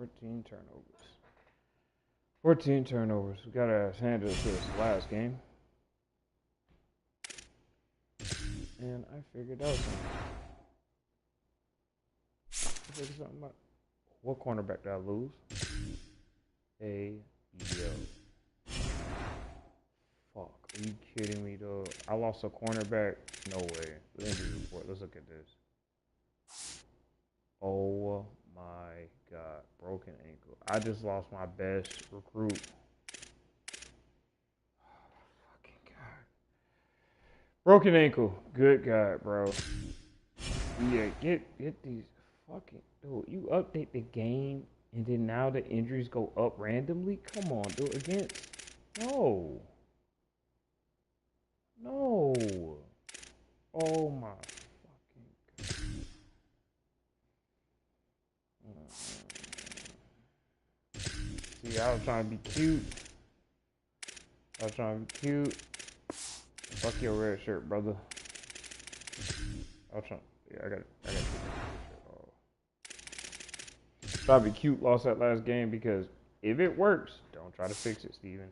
14 turnovers. 14 turnovers. We got our hand us this last game. And I figured out something. What cornerback did I lose? Hey, yo. Fuck. Are you kidding me, though? I lost a cornerback? No way. Injury report. Let's look at this. Oh my god. Broken ankle. I just lost my best recruit. Fucking god. Broken ankle. Good god, bro. Yeah, get these fucking dude. You update the game and then now the injuries go up randomly? Come on, dude. Against no. Oh my fucking god. See, I was trying to be cute. Fuck your red shirt, brother. I was trying. Yeah, I got to take that shirt off. Try to be cute. Lost that last game because if it works, don't try to fix it, Steven.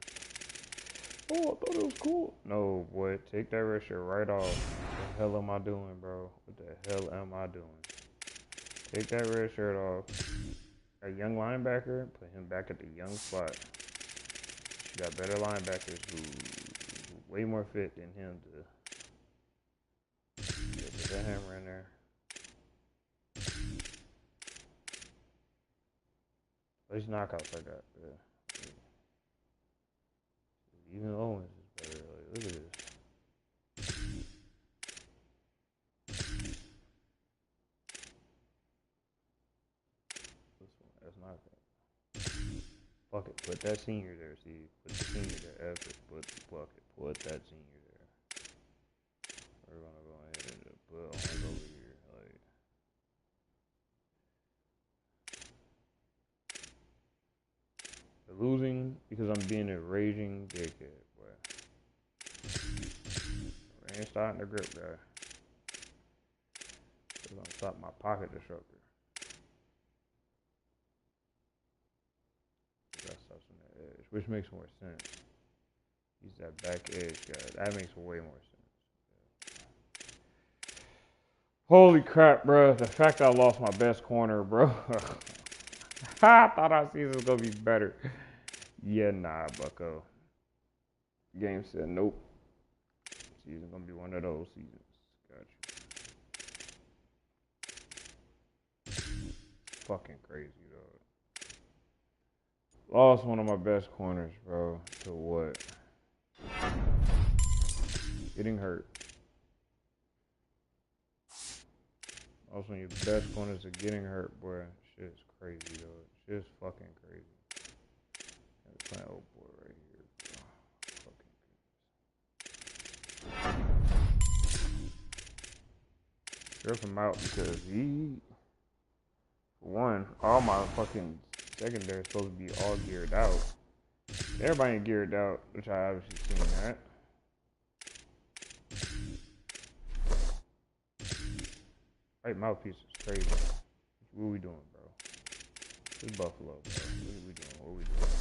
Oh, I thought it was cool. No, boy, take that red shirt right off. What the hell am I doing, bro? What the hell am I doing? Take that red shirt off. A young linebacker, put him back at the young spot. You got better linebackers who way more fit than him to put that hammer in there. At least knockouts I got. Yeah. Even Owens is better. Like, look at this. This one, that's not that. Fuck it, put that senior there, Steve. Put the senior there. F it. Put that senior there. We're gonna go ahead and put Owens over here. Like, they're losing because I'm being a raging dickhead, boy. I ain't starting to grip guy. It's gonna stop my pocket disruptor. That stuff's on the edge, which makes more sense. Use that back edge guy. That makes way more sense. Holy crap, bro. The fact I lost my best corner, bro. I thought our season was going to be better. Yeah, nah, bucko. Game said nope. Season's going to be one of those seasons. Got you. Fucking crazy, dog. Lost one of my best corners, bro. To what? Getting hurt. Also, your best corners are getting hurt, boy. Shit's crazy, though. Shit's fucking crazy. There's my old boy right here, bro. Fucking strip him out because he, for one, all my fucking secondary is supposed to be all geared out. Everybody ain't geared out, which I obviously seen that. Right mouthpiece is crazy. What are we doing, bro? This is Buffalo, bro. What are we doing?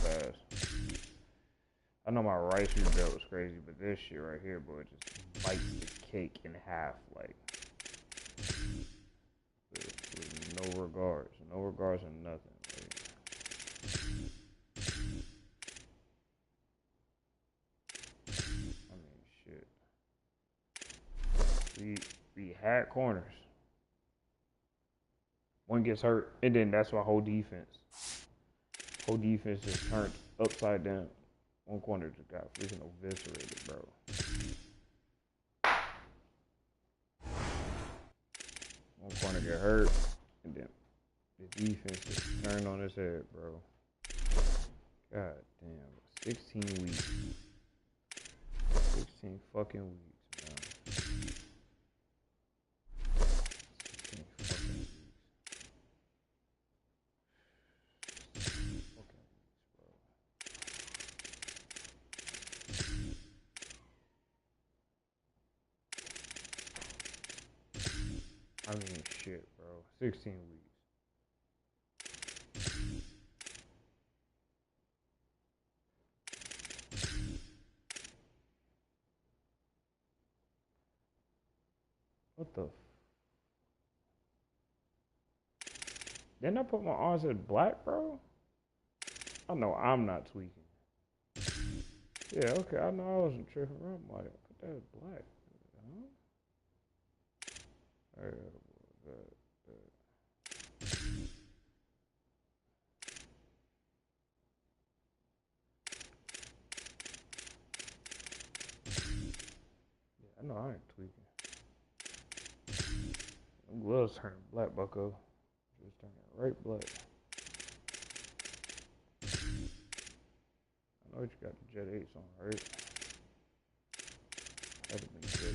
Fast. I know my right shoe belt was crazy, but this shit right here, boy, just bites the cake in half, like, with no regards. No regards and nothing. Like, I mean, shit. We had corners. One gets hurt, and then that's my whole defense just turned upside down. One corner just got freaking eviscerated, bro. One corner get hurt, and then the defense just turned on his head, bro. God damn. 16 weeks. 16 fucking weeks, man. 16 fucking weeks. I mean, shit, bro. 16 weeks. What the? Didn't I put my arms as black, bro? I know I'm not tweaking. Yeah, okay, I know I wasn't tripping. I'm like, I put that as black. Huh? Yeah, I know I ain't tweaking. Them gloves turning black, bucko. Just turning right black. I know you got the Jet 8s on, right? Had to be Jet 8s.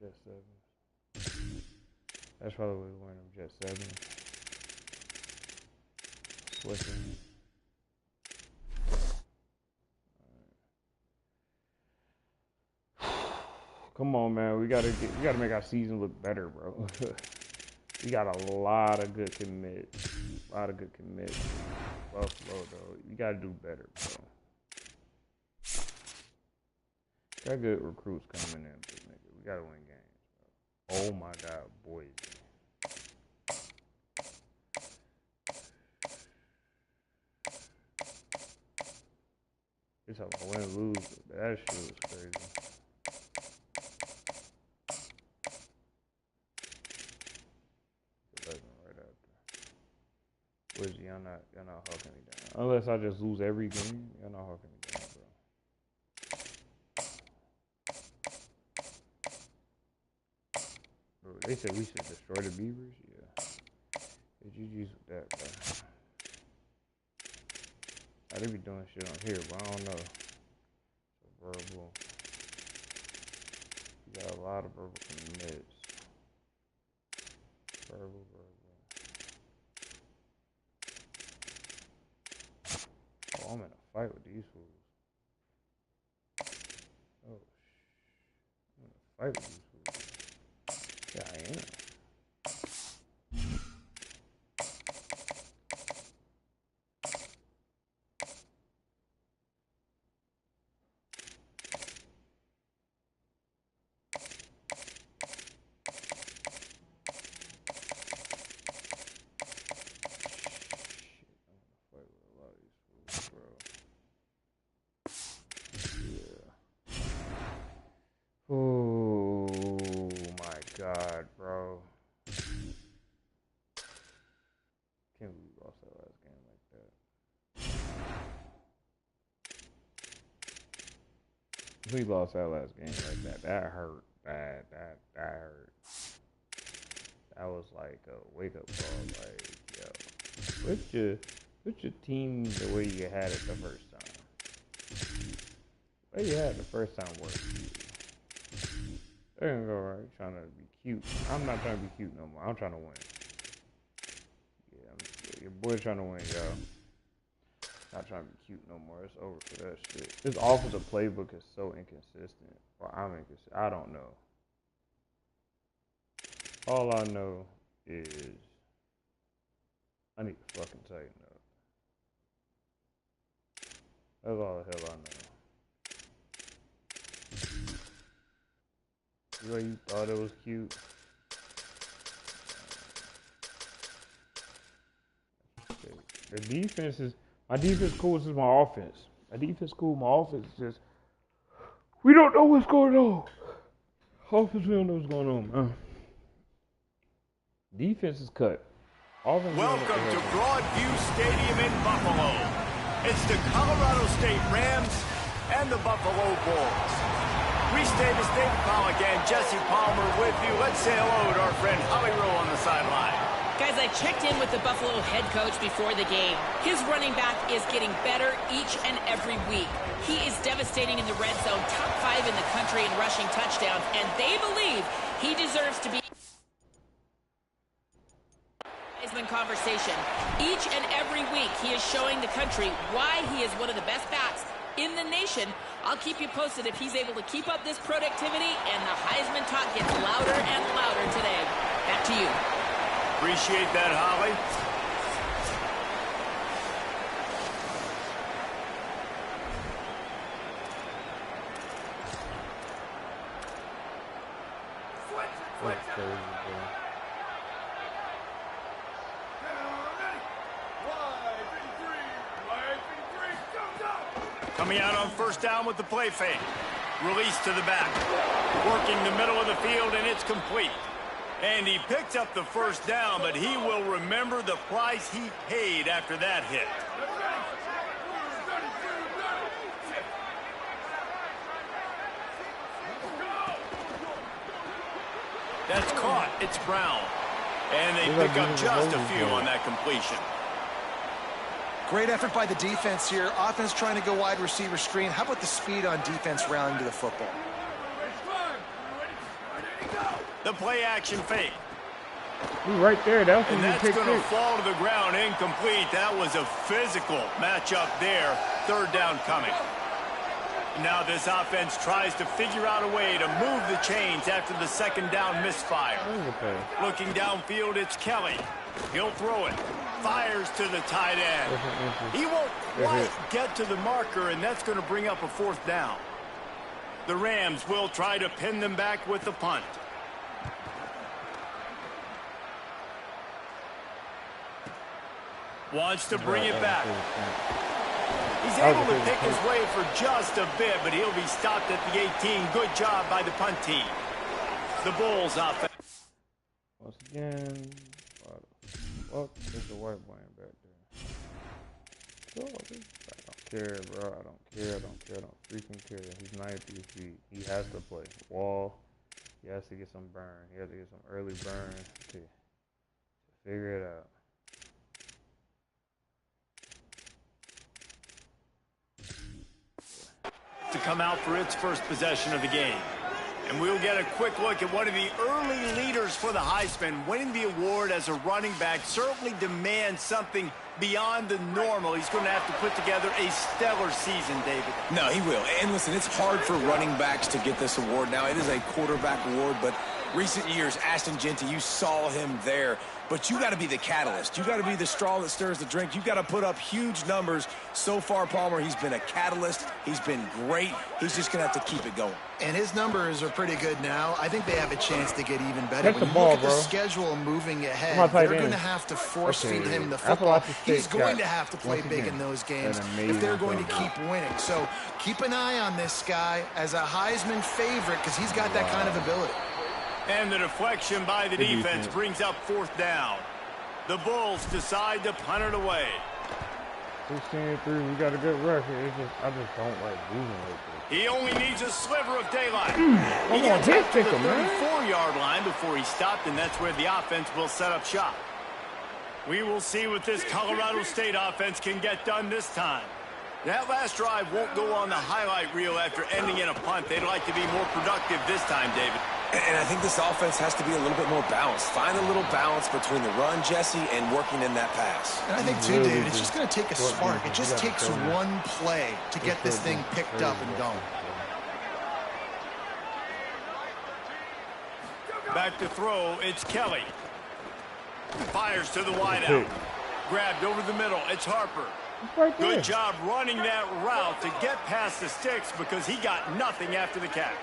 Jet 7s. That's probably what we're wearing them Jet 7s. Switching. Come on, man. We gotta make our season look better, bro. We got a lot of good commits. Buffalo, though. You gotta do better, bro. Got good recruits coming in, but nigga, we gotta win games, bro. Oh my God, boys. It's a win-lose, but that shit was crazy. Wizzy, y'all not hawking me down. Unless I just lose every game, y'all not hawking me down, bro. They said we should destroy the Beavers? Yeah. Hey, GG's with that, bro. They be doing shit on here, but I don't know. So verbal. You got a lot of verbal commits. Verbal. Oh, I'm in a fight with these fools. Oh, I'm in a fight with these fools. Yeah, I am. Oh my God, bro. Can't believe we lost that last game like that. We lost that last game like that. That hurt. That hurt. That was like a wake up call. Like, yo, put your team the way you had it the first time. The way you had it the first time worked. They're gonna go right trying to be cute. I'm not trying to be cute no more. I'm trying to win. Yeah, your boy trying to win, y'all. Not trying to be cute no more. It's over for that shit. This offensive playbook is so inconsistent. Or I'm inconsistent. I don't know. All I know is I need to fucking tighten up. That's all the hell I know. The way you thought it was cute. The defense is my defense cool as my offense. My defense cool, my offense is just we don't know what's going on. Offense, we don't know what's going on, man. Defense is cut. Offense, welcome to Broadview Stadium in Buffalo. It's the Colorado State Rams and the Buffalo Bulls. Restate is David Powell again, Jesse Palmer with you. Let's say hello to our friend Holly Rowe on the sideline. Guys, I checked in with the Buffalo head coach before the game. His running back is getting better each and every week. He is devastating in the red zone, top 5 in the country in rushing touchdowns, and they believe he deserves to be Heisman conversation. Each and every week, he is showing the country why he is one of the best bats in the nation. I'll keep you posted if he's able to keep up this productivity, and the Heisman talk gets louder and louder today. Back to you. Appreciate that, Holly. Coming out on first down with the play fake. Release to the back. Working the middle of the field, and it's complete. And he picked up the first down, but he will remember the price he paid after that hit. That's caught. It's Brown. And they pick up just a few on that completion. Great effort by the defense here. Offense trying to go wide receiver screen. How about the speed on defense rounding to the football? The play action fake. Right there. That's and that's going to fall to the ground incomplete. That was a physical matchup there. Third down coming. Now this offense tries to figure out a way to move the chains after the second down misfire. Looking downfield, it's Kelly. He'll throw it. Fires to the tight end. He won't quite get to the marker, and that's going to bring up a fourth down. The Rams will try to pin them back with the punt. Wants to bring it back. He's able to pick his way for just a bit, but he'll be stopped at the 18. Good job by the punt team. The Bulls offense. Once again, oh, there's a white boy back there. Oh, I don't care, bro. I don't care. I don't freaking care. He's 90 feet. He has to play. Wall. He has to get some burn. He has to get some early burn to figure it out. To come out for its first possession of the game. And we'll get a quick look at one of the early leaders for the Heisman. Winning the award as a running back certainly demands something beyond the normal. He's going to have to put together a stellar season, David. No, he will. And listen, it's hard for running backs to get this award. Now, it is a quarterback award, but recent years, Ashton Genty, you saw him there. But you got to be the catalyst. You got to be the straw that stirs the drink. You got to put up huge numbers. So far, Palmer, he's been a catalyst. He's been great. He's just going to have to keep it going. And his numbers are pretty good now. I think they have a chance to get even better. That's when the you ball, look at bro. the schedule moving ahead, they're going to have to force feed him the football. He's going to have to play big in those games if they're going to keep winning. So keep an eye on this guy as a Heisman favorite because he's got that kind of ability. And the deflection by the defense brings up fourth down. The Bulls decide to punt it away. 16-3, we got a good record. I just don't like moving like this. He only needs a sliver of daylight. He gets up to the 34-yard line before he stopped, and that's where the offense will set up shop. We will see what this Colorado State offense can get done this time. That last drive won't go on the highlight reel after ending in a punt. They'd like to be more productive this time, David. And I think this offense has to be a little bit more balanced. Find a little balance between the run, Jesse, and working in that pass. And I think, too, David, it's just going to take a spark. It just takes one play to get this thing picked up and going. Back to throw, it's Kelly. Fires to the wideout. Grabbed over the middle, it's Harper. Good job running that route to get past the sticks because he got nothing after the catch.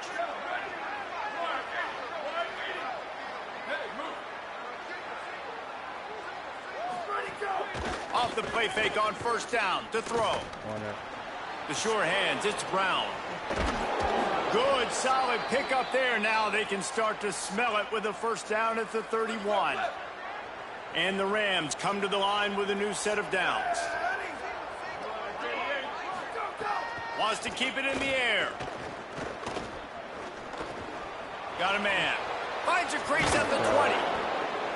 Off the play fake on first down to throw. The sure hands, it's Brown. Good, solid pickup there. Now they can start to smell it with a first down at the 31. And the Rams come to the line with a new set of downs. Wants to keep it in the air. Got a man. Finds a crease at the 20.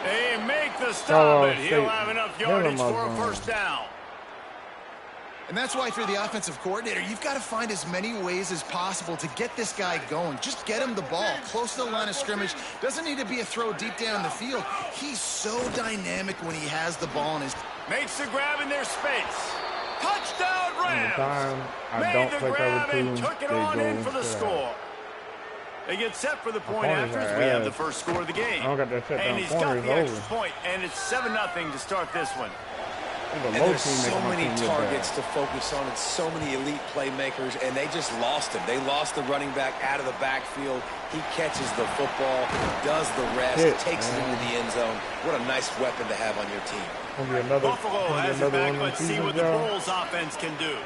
They make the stop, and he'll have enough yardage for a first down. And that's why if you're the offensive coordinator, you've got to find as many ways as possible to get this guy going. Just get him the ball close to the line of scrimmage. Doesn't need to be a throw deep down the field. He's so dynamic when he has the ball in his... Makes the grab in their space. Touchdown Rams! Made the grab and took it on in for the score. They get set for the point after as we have the first score of the game. And he's got the extra point, and it's 7-0 to start this one. And there's so many targets to focus on and so many elite playmakers, and they just lost him. They lost the running back out of the backfield. He catches the football, does the rest, takes it into the end zone. What a nice weapon to have on your team. Buffalo has it back. Let's see what the Bulls offense can do.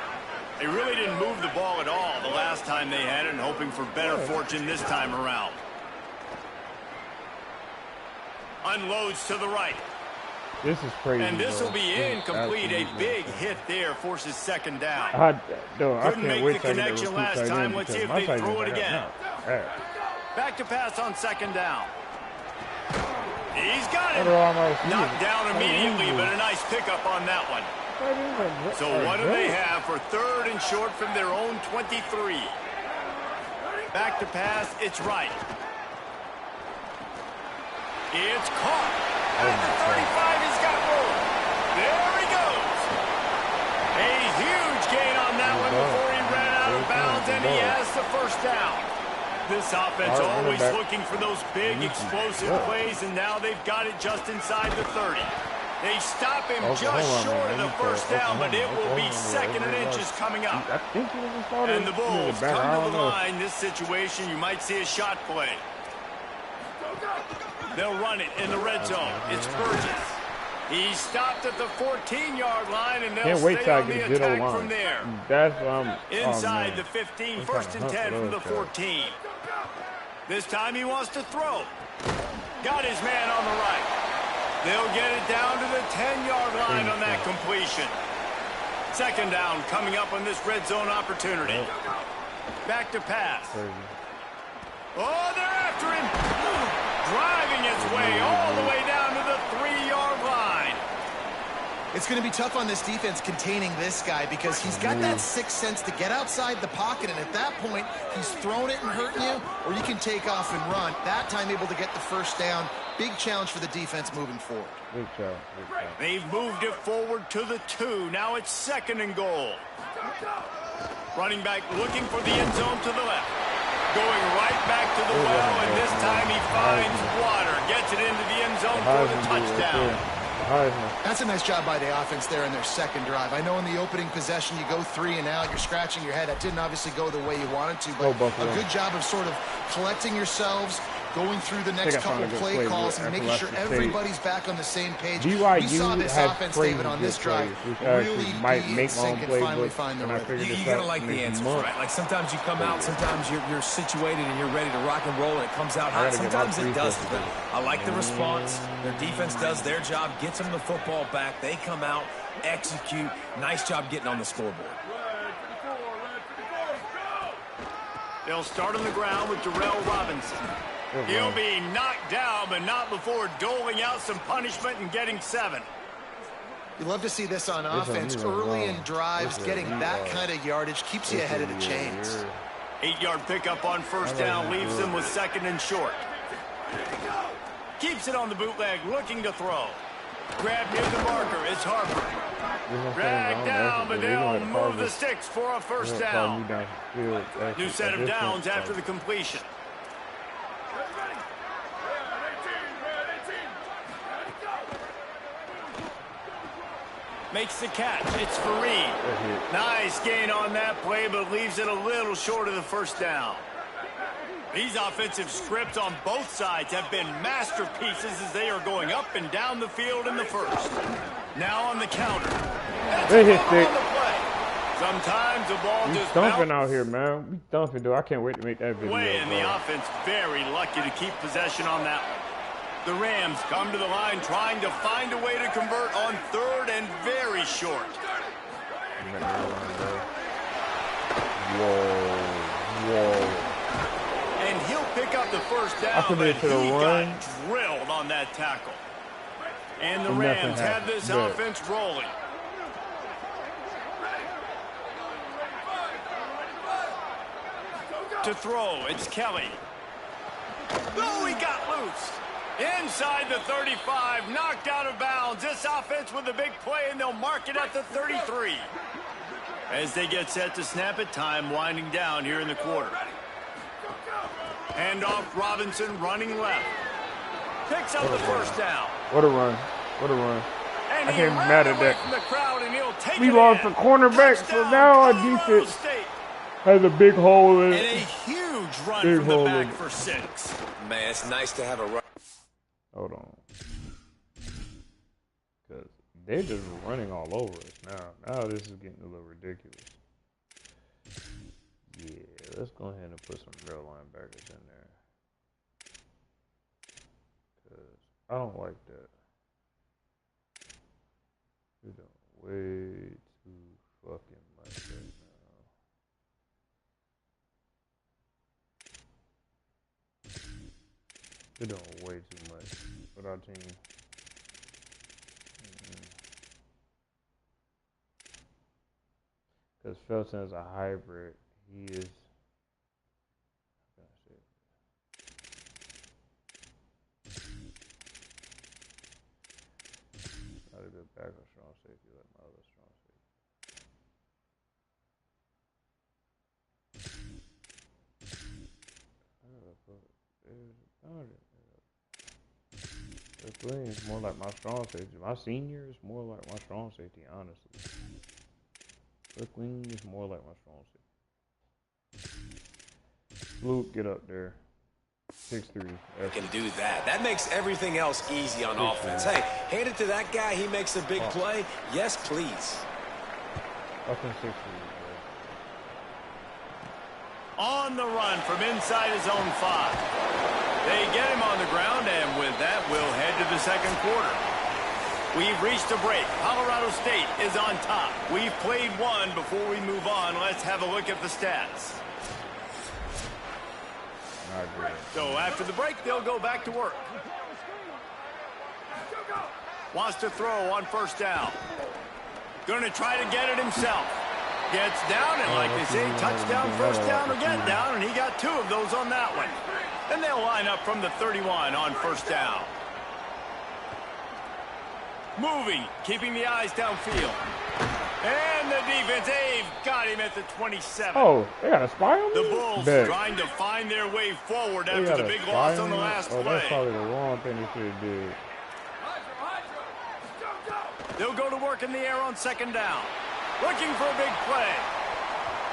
They really didn't move the ball at all the last time they had it, and hoping for better fortune this time around. Unloads to the right. This is crazy. And this will be incomplete. A big hit there forces second down. Couldn't make the connection last time. Let's see if they throw it again. Back to pass on second down. He's got it. Knocked down immediately, but a nice pickup on that one. So what do they have for third and short from their own 23? Back to pass. It's right. It's caught. At the 35, he's got room. There he goes. A huge gain on that one before he ran out of bounds, and he has the first down. This offense always looking for those big, explosive plays, and now they've got it just inside the 30. They stop him just short of the first down, but it will be second and inches coming up. And the Bulls come to the line. This situation, you might see a shot play. They'll run it in the red zone. It's Burgess. He's stopped at the 14-yard line, and they'll stay on the attack from there. Inside the 15, first and 10 from the 14. This time he wants to throw. Got his man on the right. They'll get it down to the 10-yard line on that completion. Second down coming up on this red zone opportunity. Back to pass. Oh, they're after him. Driving its way all the way down to the 3-yard line. It's going to be tough on this defense containing this guy because he's got that sixth sense to get outside the pocket, and at that point, he's throwing it and hurting you, or you can take off and run. That time able to get the first down. Big challenge for the defense moving forward. Good job. They've moved it forward to the 2. Now it's second and goal. Running back looking for the end zone to the left. Going right back to the well, and this time he finds water. Gets it into the end zone for the touchdown. That's a nice job by the offense there in their second drive. I know in the opening possession you go 3 and out. You're scratching your head. That didn't obviously go the way you wanted to, but a good job of sort of collecting yourselves, going through the next couple play calls and making sure everybody's back on the same page. We saw this offense, David, on this drive really be in sync and finally find the rhythm. You gotta like the answers, right? Like sometimes you come out, sometimes you're situated and you're ready to rock and roll and it comes out hot. Sometimes it doesn't. But I like the response. Their defense does their job, gets them the football back. They come out, execute. Nice job getting on the scoreboard. They'll start on the ground with Darrell Robinson. He'll be knocked down, but not before doling out some punishment and getting 7. You love to see this on offense. Early in drives, getting that kind of yardage keeps you ahead of the chains. 8-yard pickup on first down leaves them with second and short. Keeps it on the bootleg, looking to throw. Grab near the marker, it's Harper. Dragged down, but they'll move the sticks for a first down. New set of downs after the completion. Makes the catch. It's Fareed. Nice gain on that play, but leaves it a little short of the first down. These offensive scripts on both sides have been masterpieces as they are going up and down the field in the first. Now on the counter. That's a fumble on the play. Sometimes the ball just thumping out here, man. We thumping, dude. I can't wait to make that video. Way in the offense, very lucky to keep possession on that one. The Rams come to the line trying to find a way to convert on third and very short. Whoa. And he'll pick up the first down, but he got drilled on that tackle. And the Rams have this offense rolling. to throw. It's Kelly. Oh, he got loose. Inside the 35, knocked out of bounds. This offense with a big play, and they'll mark it at the 33. As they get set to snap it, time winding down here in the quarter. Handoff, Robinson running left. Picks up the first down. What a run. What a run. And I he can't be ran mad at away that. from the crowd, and he'll take We it lost in. the cornerback, so Touchdown, now our Colorado defense State. has a big hole in And a it. huge run Big from the hole back in it. for 6. Man, it's nice to have a run. Hold on. Because they're just running all over us now. Now this is getting a little ridiculous. Yeah, let's go ahead and put some real linebackers in there. Because I don't like that. We're doing way too fucking much right now. We're doing way too much with our team. Because Felton is a hybrid. He is. Not a good back or strong safety like my other strong safety. Green is more like my strong safety. My senior is more like my strong safety, honestly. Brooklyn is more like my strong safety. Luke, get up there. 6'3". Can do that. That makes everything else easy on offense. Hey, hand it to that guy. He makes a big play. Yes, please. Up in 6'3". On the run from inside his own 5. They get him on the ground, and with that, we'll head to the second quarter. We've reached a break. Colorado State is on top. We've played one. Before we move on, let's have a look at the stats. So after the break, they'll go back to work. Wants to throw on first down. Going to try to get it himself. Gets down, and like they say, touchdown, first down, or get down, and he got 2 of those on that one. And they'll line up from the 31 on first down. Moving, keeping the eyes downfield. And the defense, they've got him at the 27. Oh, they got a spy on me? The Bulls trying to find their way forward after the big loss on the last play. That's probably the wrong thing they should have did. They'll go to work in the air on second down. Looking for a big play.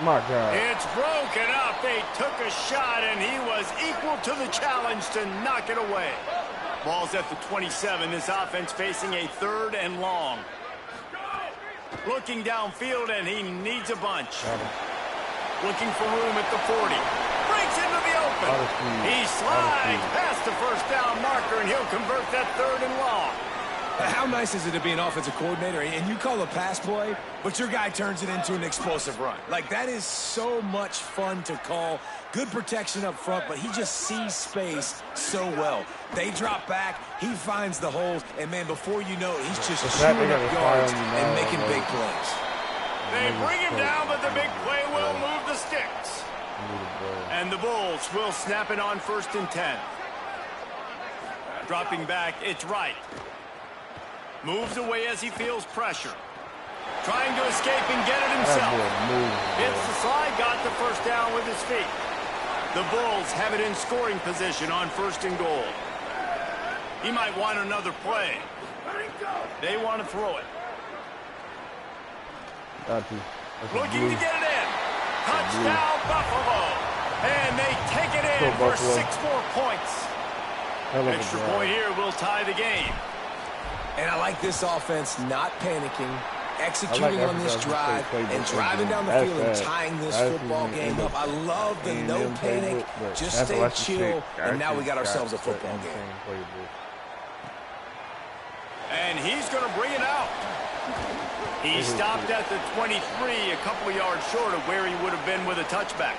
My God. It's broken up. They took a shot, and he was equal to the challenge to knock it away. Ball's at the 27. This offense facing a 3rd and long. Looking downfield, and he needs a bunch. Looking for room at the 40. Breaks into the open. He slides past the first down marker, and he'll convert that 3rd and long. How nice is it to be an offensive coordinator and you call a pass play, but your guy turns it into an explosive run? Like, that is so much fun to call. Good protection up front, but he just sees space so well. They drop back, he finds the holes, and, man, before you know it, he's just chewing up yards and making big plays. They bring him down, but the big play will move the sticks. And the Bulls will snap it on 1st and 10. Dropping back, it's right. Moves away as he feels pressure. Trying to escape and get it himself. Hits the slide, got the first down with his feet. The Bulls have it in scoring position on 1st and goal. He might want another play. They want to throw it. Looking to get it in. Touchdown, Buffalo. And they take it in for 6 more points. Extra point here will tie the game. And I like this offense not panicking, executing on this drive, and driving down the field and tying this football game up. I love the no panic, just stay chill, and now we got ourselves a football game. And he's going to bring it out. He stopped at the 23, a couple of yards short of where he would have been with a touchback.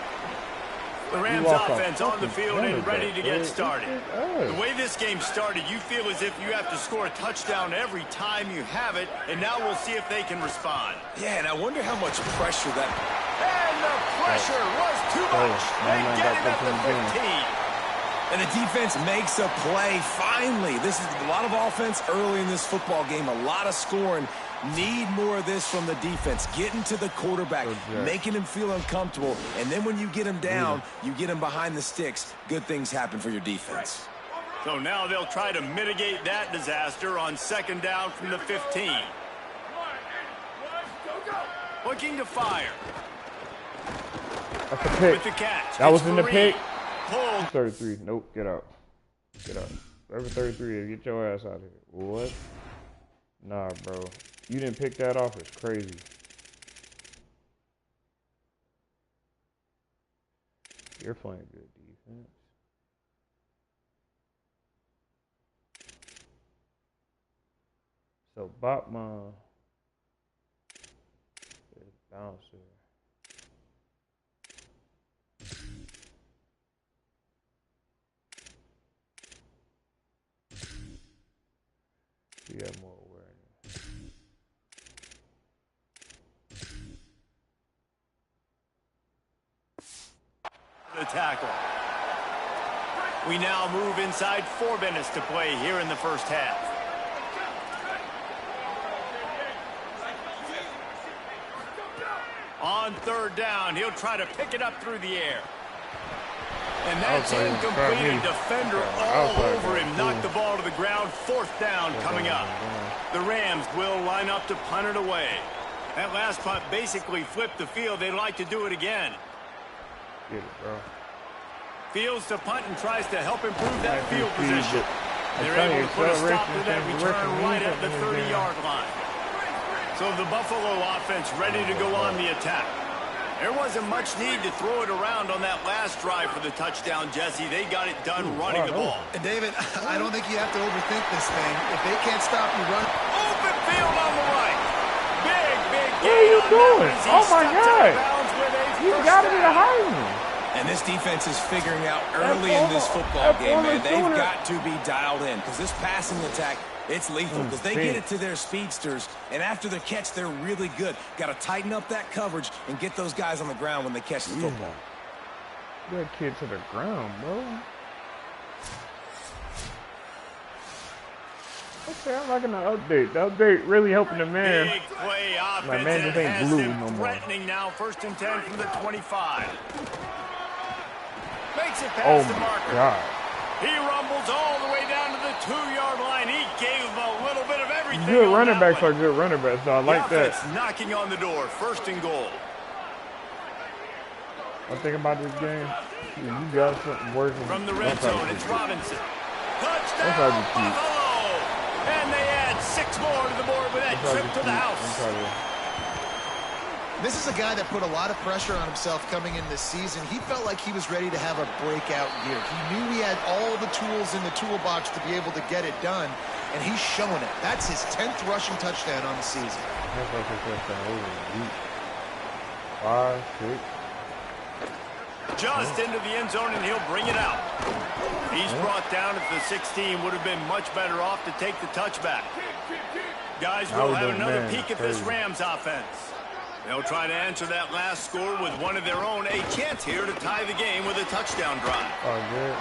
The Rams offense on the field and ready to get started. The way this game started, you feel as if you have to score a touchdown every time you have it, and now we'll see if they can respond. Yeah, and I wonder how much pressure that And the pressure was too much. They get him at the 15. And the defense makes a play, finally. This is a lot of offense early in this football game, a lot of scoring. Need more of this from the defense. Getting to the quarterback, making him feel uncomfortable, and then when you get him down, you get him behind the sticks. Good things happen for your defense. So now they'll try to mitigate that disaster on 2nd down from the 15. Looking to fire. That's a pick. With the catch. That was in the pick. Pulled. 33. Nope. Get out. Get out. Whatever 33 is, get your ass out of here. What? Nah, bro. You didn't pick that off. It's crazy. You're playing good defense. So, Botman is bouncer. We have more awareness. The tackle. We now move inside 4 minutes to play here in the first half. On 3rd down, he'll try to pick it up through the air. And that's incomplete. A defender all over him. Knocked the ball to the ground. 4th down coming up. The Rams will line up to punt it away. That last punt basically flipped the field. They'd like to do it again. Get it, bro. Fields to punt and tries to help improve that field position. They're able to put a stop to that return right at the 30-yard line. So the Buffalo offense ready to go on the attack. There wasn't much need to throw it around on that last drive for the touchdown, Jesse. They got it done running the ball. And David, I don't think you have to overthink this thing. If they can't stop you running. Open field on the right. Big gain. What are you doing? Oh, my God. You got to be the Heisman. And this defense is figuring out early in this football game, man, they've got to be dialed in because this passing attack, it's lethal because they get it to their speedsters, and after the catch, they're really good. Got to tighten up that coverage and get those guys on the ground when they catch the football. Get that kid to the ground, bro. Okay, I'm liking the update. The update really helping the man. Big play offense. My man just ain't blue no more. Threatening now, 1st and 10 from the 25. Makes it past the marker. God. He rumbles all the way down to the 2-yard line. He gave him a little bit of everything. Good running backs are good running backs, so I like that. Knocking on the door, 1st and goal. One thing about this game, you got something working. From the red zone, it's Robinson. Touchdown, Buffalo! And they add 6 more to the board with that trip to the house. This is a guy that put a lot of pressure on himself coming in this season. He felt like he was ready to have a breakout year. He knew he had all the tools in the toolbox to be able to get it done, and he's showing it. That's his 10th rushing touchdown on the season. 5, 6. Just into the end zone, and he'll bring it out. He's brought down at the 16. Would have been much better off to take the touchback. Guys, we'll have another peek at this Rams offense. They'll try to answer that last score with one of their own. A chance here to tie the game with a touchdown drive. Oh, good.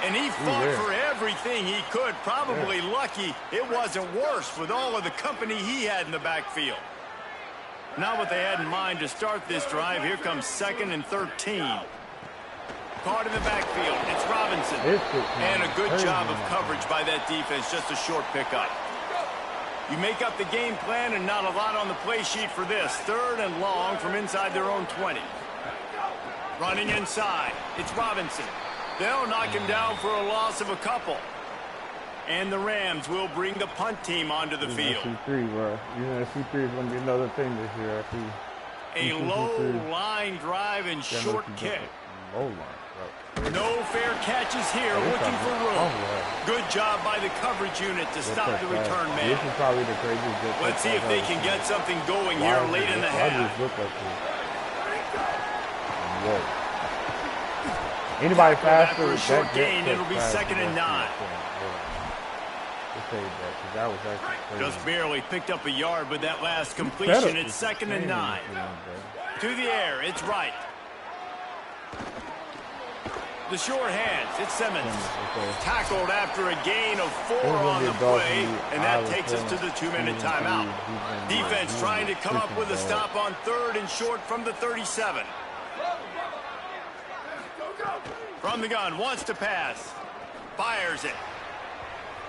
And he fought for everything he could. Probably lucky it wasn't worse with all of the company he had in the backfield. Not what they had in mind to start this drive. Here comes 2nd and 13. Caught in the backfield. It's Robinson. And a good job of coverage by that defense. Just a short pickup. You make up the game plan and not a lot on the play sheet for this. 3rd and long from inside their own 20. Running inside. It's Robinson. They'll knock him down for a loss of a couple. And the Rams will bring the punt team onto the field. C3, bro. C3 is going to be another thing this year, I see. A low line drive and short kick. Low line. No fair catches here, looking for room. Good job by the coverage unit to stop the return man. This is probably the craziest. Let's see if they can get something going here late in the half. Anybody faster? Short gain, it'll be 2nd and 9. take that because that was actually crazy. Just barely picked up a yard with that last completion. It's 2nd and 9. To the air, it's right. The short hands, it's Simmons. Tackled after a gain of 4 on the play, and that takes us to the 2-minute timeout. Defense trying to come up with a stop on 3rd and short from the 37. From the gun, wants to pass. Fires it.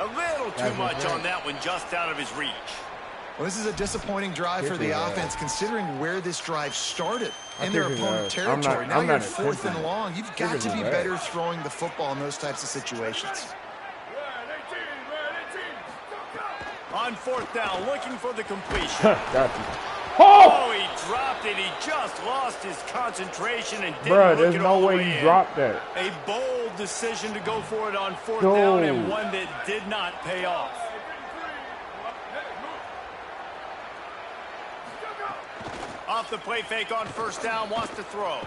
A little too much on that one, just out of his reach. Well, this is a disappointing drive for the offense, considering where this drive started in their opponent territory. Now you're 4th and long. You've got to be better throwing the football in those types of situations. On 4th down, looking for the completion. Oh, he dropped it. He just lost his concentration and didn't look it all the way in. There's no way you dropped that. A bold decision to go for it on 4th down, and one that did not pay off. Off the play fake on 1st down, wants to throw.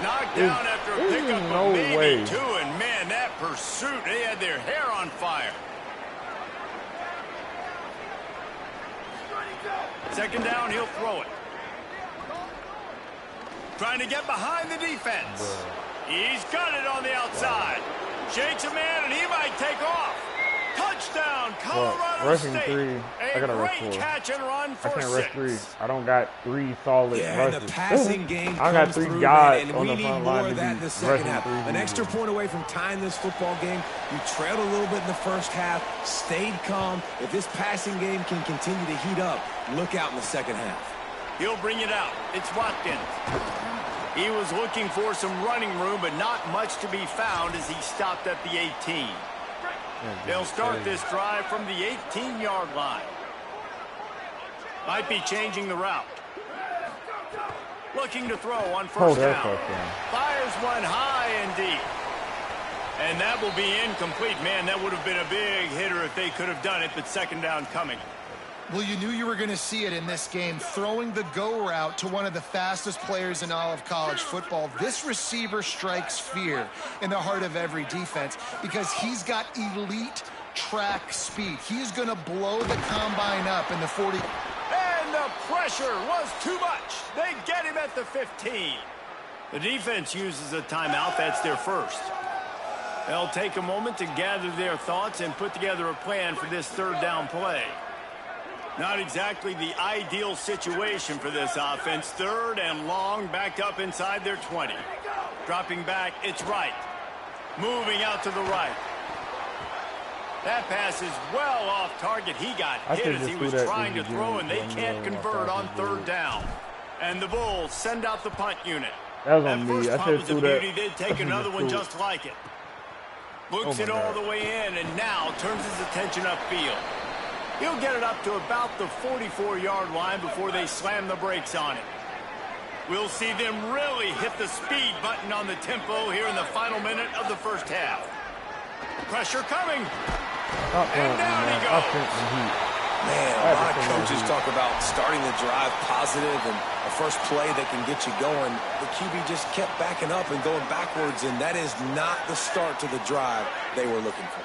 Knocked down after a pickup of maybe 2, and man, that pursuit, they had their hair on fire. 2nd down, he'll throw it. Trying to get behind the defense. He's got it on the outside. Shakes a man, and he might take off. Touchdown, Colorado State. 3. I got to rush 4. Catch and run for 6. I can't rush 3. I don't got 3 solid rushes. And the passing game I got 3 guys on the front line of that in the second half. An extra point away from tying this football game. You trailed a little bit in the first half, stayed calm. If this passing game can continue to heat up, look out in the second half. He'll bring it out. It's Watkins. He was looking for some running room, but not much to be found as he stopped at the 18. They'll start this drive from the 18-yard line. Might be changing the route. Looking to throw on 1st down. Fires one high and deep. And that will be incomplete. Man, that would have been a big hitter if they could have done it, but 2nd down coming. Well, you knew you were going to see it in this game, throwing the go route to one of the fastest players in all of college football. This receiver strikes fear in the heart of every defense because he's got elite track speed. He's going to blow the combine up in the 40. And the pressure was too much. They get him at the 15. The defense uses a timeout. That's their first. They'll take a moment to gather their thoughts and put together a plan for this 3rd down play. Not exactly the ideal situation for this offense. 3rd and long, backed up inside their 20. Dropping back, it's right. Moving out to the right. That pass is well off target. He got hit as he was trying to throw, and they can't convert on 3rd down. And the Bulls send out the punt unit. That was on me. I said through that. They'd take another one just like it. Looks it all the way in, and now turns his attention upfield. He'll get it up to about the 44-yard line before they slam the brakes on it. We'll see them really hit the speed button on the tempo here in the final minute of the first half. Pressure coming. And down he goes. Man, a lot of coaches talk about starting the drive positive and a first play that can get you going. The QB just kept backing up and going backwards, and that is not the start to the drive they were looking for.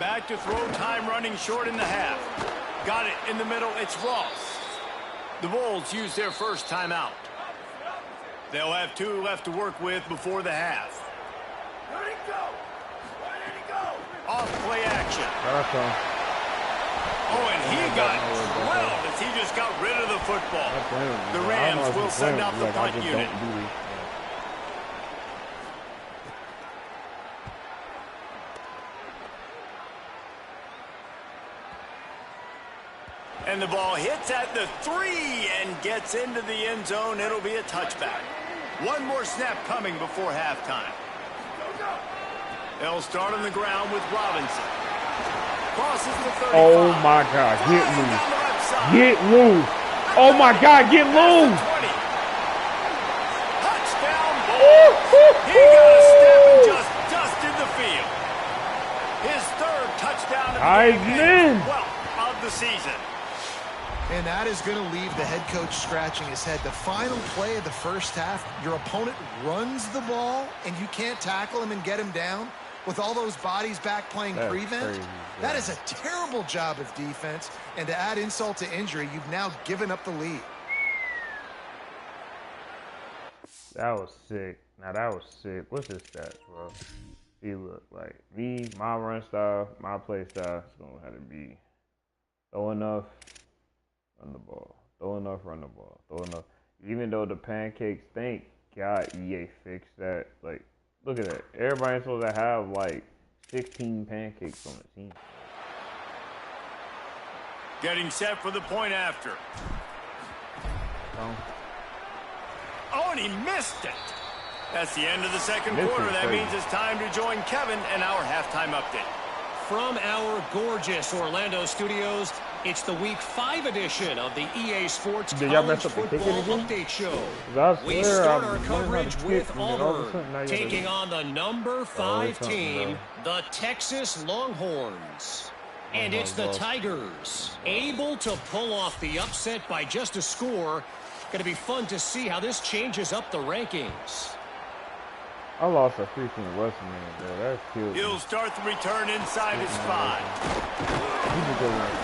Back to throw, time running short in the half. Got it in the middle, it's Ross. The Bulls use their first timeout. They'll have 2 left to work with before the half. Off play action. Oh, and he got drilled as he just got rid of the football. The Rams will send out the punt unit. And the ball hits at the 3 and gets into the end zone. It'll be a touchback. One more snap coming before halftime. They'll start on the ground with Robinson. Crosses the 35. Oh, my God. Get loose. Get loose. Oh, my God. Get loose. Touchdown, Bulls. He got a step and just dusted the field. His 3rd touchdown of the season. And that is going to leave the head coach scratching his head. The final play of the first half, your opponent runs the ball and you can't tackle him and get him down. with all those bodies back playing prevent. That is a terrible job of defense. And to add insult to injury, you've now given up the lead. That was sick. Now that was sick. What's his stats, bro? He look like me, my run style, my play style. It's gonna have to be throw enough, run the ball. Throw enough, run the ball. Throw enough. Even though the pancakes stink, God, EA fixed that. Like, look at that. Everybody's supposed to have like 16 pancakes on the team. Getting set for the point after. Oh, and he missed it. That's the end of the second quarter. That means it's time to join Kevin and our halftime update. From our gorgeous Orlando studios, it's the Week 5 edition of the EA Sports College Football Update Show. We start our coverage with Auburn, taking on the number 5 team, the Texas Longhorns. And it's the Tigers, able to pull off the upset by just a score. Going to be fun to see how this changes up the rankings. I lost a freaking Western man, bro. That's cute. He'll start the return inside his 5.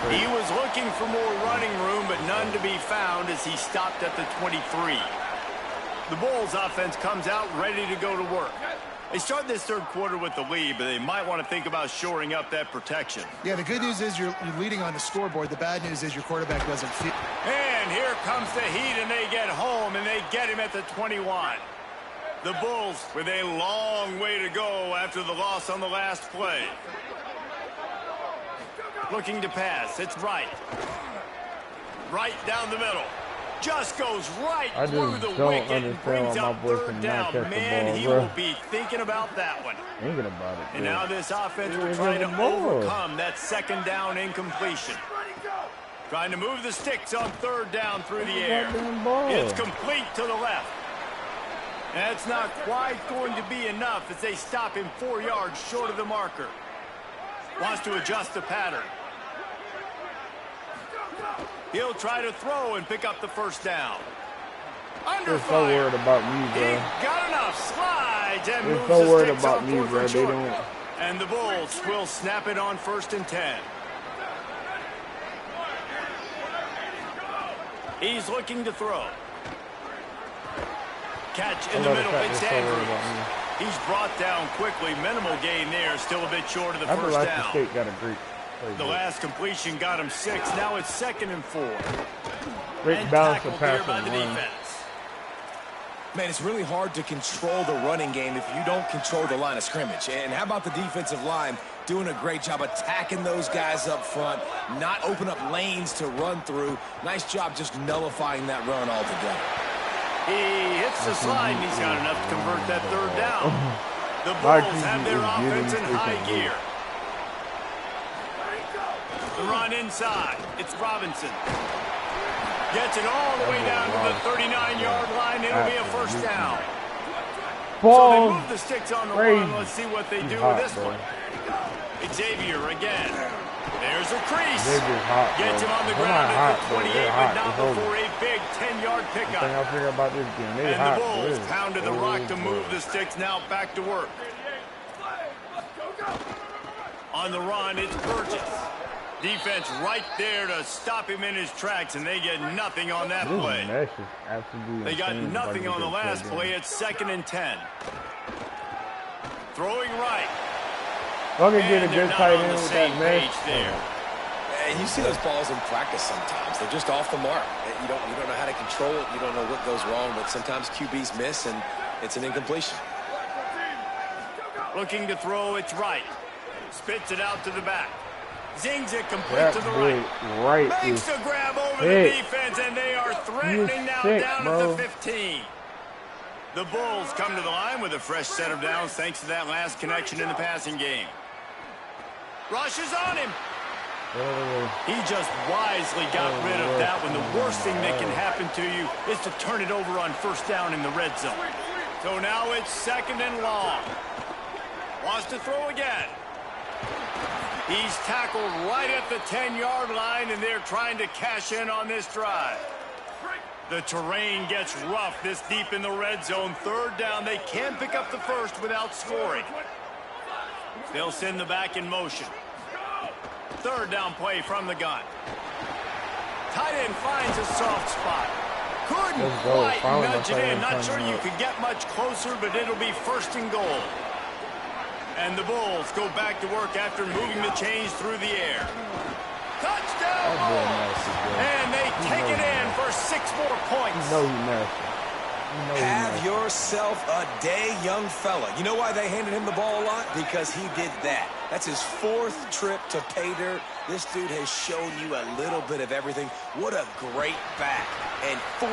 He was looking for more running room, but none to be found as he stopped at the 23. The Bulls offense comes out ready to go to work. They start this third quarter with the lead, but they might want to think about shoring up that protection. Yeah, the good news is you're leading on the scoreboard. The bad news is your quarterback doesn't feel. And here comes the Heat, and they get home, and they get him at the 21. The Bulls with a long way to go after the loss on the last play. Looking to pass. It's right. Right down the middle. Just goes right through the wicket and brings up third down. Man, he will be thinking about that one. Thinking about it. And now this offense will try to overcome that second down incompletion. Trying to move the sticks on third down through the air. It's complete to the left. That's not quite going to be enough as they stop him 4 yards short of the marker. Wants to adjust the pattern. He'll try to throw and pick up the first down. Under They're so worried about me, bro. He got enough slides and They're so worried about me, bro. They don't. And the Bulls will snap it on 1st and 10. He's looking to throw. Catch in the middle. It's Andrews. He's brought down quickly. Minimal gain there. Still a bit short of the first down. Appalachian State got a great. The last completion got him 6. Now it's 2nd and 4. Great balance of pass by the defense. Man, it's really hard to control the running game if you don't control the line of scrimmage. And how about the defensive line doing a great job attacking those guys up front, not open up lanes to run through. Nice job just nullifying that run altogether. He hits the slide, and he's got enough to convert that third down. The Bulls have their offense in high gear. The run inside. It's Robinson. Gets it all the way down to the 39-yard line. It'll be a first down. So they move the sticks on the run. Let's see what they do with this one. Xavier again. There's a crease. Gets him on the ground at the 28, but not before a big 10-yard pickup. And the Bulls pounded the rock to move the sticks. Now back to work. On the run, it's Burgess. Defense right there to stop him in his tracks, and they get nothing on that play. They got nothing on the last play. It's 2nd and 10. Throwing right. Look at get a good tight end with that mesh there. And you see those balls in practice sometimes. They're just off the mark. You don't know how to control it. You don't know what goes wrong, but sometimes QBs miss, and it's an incompletion. Looking to throw, it's right. Spits it out to the back. Zings it complete to the right. Makes the grab over the defense, and they are threatening now down at the 15. The Bulls come to the line with a fresh set of downs thanks to that last connection in the passing game. Rushes on him. He just wisely got rid of that one. The worst thing that can happen to you is to turn it over on first down in the red zone. So now it's 2nd and long. Wants to throw again. He's tackled right at the 10-yard line, and they're trying to cash in on this drive. The terrain gets rough this deep in the red zone. 3rd down. They can't pick up the first without scoring. They'll send the back in motion. Third down play from the gun. Tight end finds a soft spot. Couldn't quite nudge it in. Not sure you could get much closer, but it'll be first and goal. And the Bulls go back to work after moving the chains through the air. Touchdown Bulls! And they take it in for 6 more points. No, nasty. Have yourself a day, young fella. You know why they handed him the ball a lot? Because he did that. That's his 4th trip to pay dirt. This dude has shown you a little bit of everything. What a great back. And 4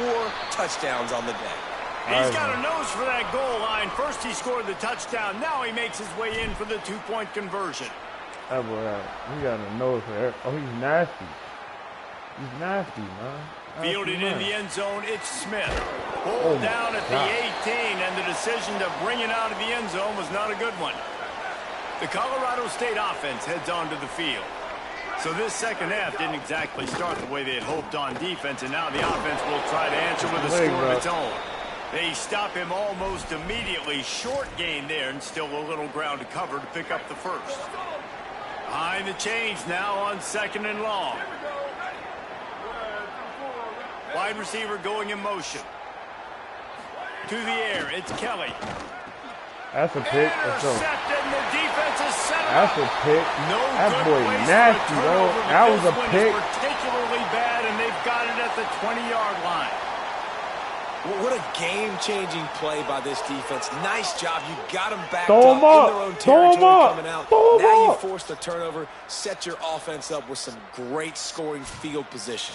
touchdowns on the day. He's got a nose for that goal line. First he scored the touchdown. Now he makes his way in for the 2-point conversion. That boy, he got a nose for that. Oh, he's nasty. He's nasty, man. Fielded in the end zone, it's Smith. Pulled down at the 18, and the decision to bring it out of the end zone was not a good one. The Colorado State offense heads onto the field. So this second half didn't exactly start the way they had hoped on defense, and now the offense will try to answer with a score of its own. They stop him almost immediately. Short gain there, and still a little ground to cover to pick up the first. Behind the chains now on 2nd and long. Wide receiver going in motion. To the air, it's Kelly. That's a pick. Intercepted, and the defense is set up. That's a pick. No that good boy place nasty, for a though. turnover, That was a but pick. this one is particularly bad, and they've got it at the 20-yard line. What a game-changing play by this defense. Nice job. You got them backed Throw up in up. their own Throw territory coming out. Now you up. force the turnover, set your offense up with some great scoring field position.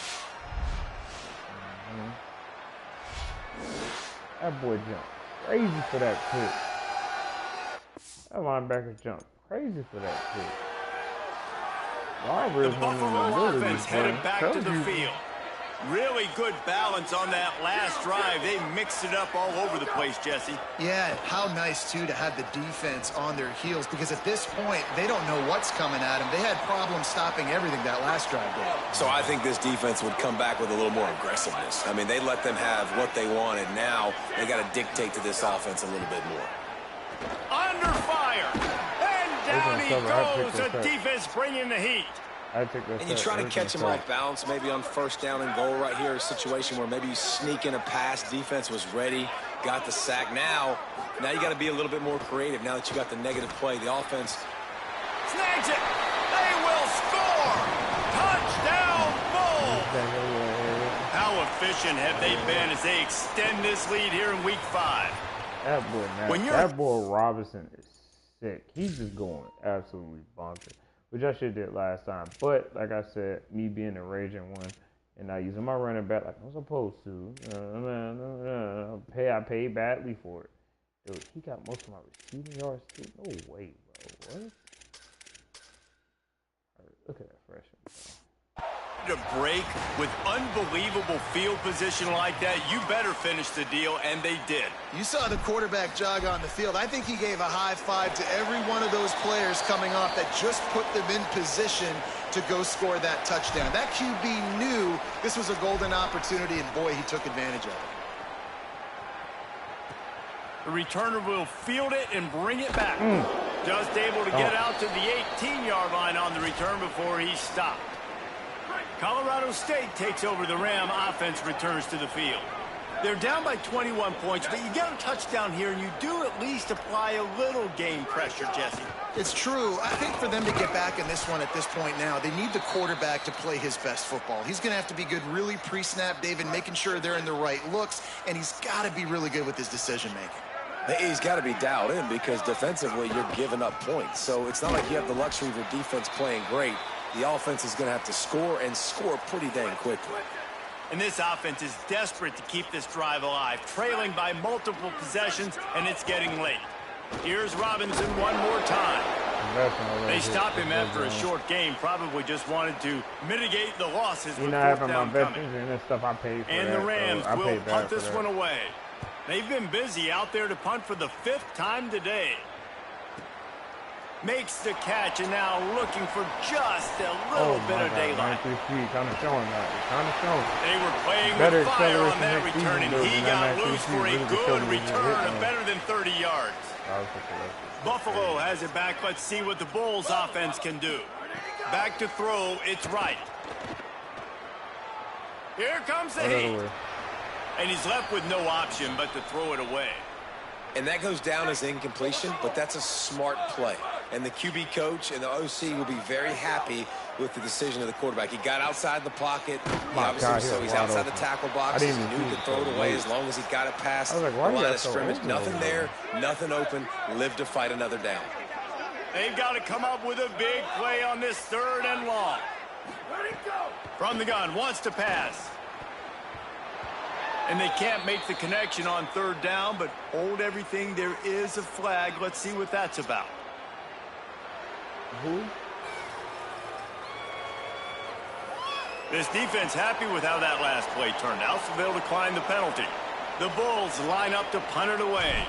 That boy jumped crazy for that pick. That linebacker jumped crazy for that pick. The Buffalo offense headed back to the field. Really good balance on that last drive. They mixed it up all over the place, Jesse. Yeah, how nice, too, to have the defense on their heels, because at this point, they don't know what's coming at them. They had problems stopping everything that last drive did. So I think this defense would come back with a little more aggressiveness. I mean, they let them have what they wanted. Now they got to dictate to this offense a little bit more. Under fire. And down he goes. The defense bringing the heat. And you try to catch him off balance, maybe on 1st down and goal right here, a situation where maybe you sneak in a pass. Defense was ready, got the sack. Now you got to be a little bit more creative now that you got the negative play. The offense snags it. They will score. Touchdown Bulls. How efficient have they been as they extend this lead here in Week 5? That boy, man, that boy Robinson is sick. He's just going absolutely bonkers. Which I should have did last time. But, like I said, me being a raging one and not using my running back like I'm supposed to. I paid badly for it. Dude, he got most of my receiving yards too. No way, bro. What? Right, look at that freshman, bro. To break with unbelievable field position like that, you better finish the deal, and they did. You saw the quarterback jog on the field. I think he gave a high five to every one of those players coming off that just put them in position to go score that touchdown. That QB knew this was a golden opportunity, and boy, he took advantage of it. The returner will field it and bring it back. Just able to get out to the 18-yard line on the return before he stopped. Colorado State takes over the Ram. Offense returns to the field. They're down by 21 points, but you get a touchdown here, and you do at least apply a little game pressure, Jesse. It's true. I think for them to get back in this one at this point now, they need the quarterback to play his best football. He's going to have to be good really pre-snap, David, making sure they're in the right looks, and he's got to be really good with his decision-making. He's got to be dialed in because defensively you're giving up points. So it's not like you have the luxury of your defense playing great. The offense is going to have to score and score pretty dang quickly. And this offense is desperate to keep this drive alive, trailing by multiple possessions, and it's getting late. Here's Robinson one more time. They stop him after a short game, probably just wanted to mitigate the losses with 4th down coming. And the Rams will punt this one away. They've been busy out there to punt for the 5th time today. Makes the catch, and now looking for just a little bit of daylight. Kind of showing that. They were playing with fire on that return, and he got loose for a good return of better than 30 yards. Buffalo has it back. Let's see what the Bulls offense can do. Back to throw. It's right. Here comes the heat. And he's left with no option but to throw it away. And that goes down as incompletion, but that's a smart play. And the QB coach and the OC will be very happy with the decision of the quarterback. He got outside the pocket. So he's outside the tackle box. He knew he could throw it away as long as he got it past the line of scrimmage. Nothing there, nothing open. Live to fight another down. They've got to come up with a big play on this 3rd and long. From the gun, wants to pass. And they can't make the connection on 3rd down, but hold everything. There is a flag. Let's see what that's about. This defense happy with how that last play turned out, so they'll decline the penalty. The Bulls line up to punt it away.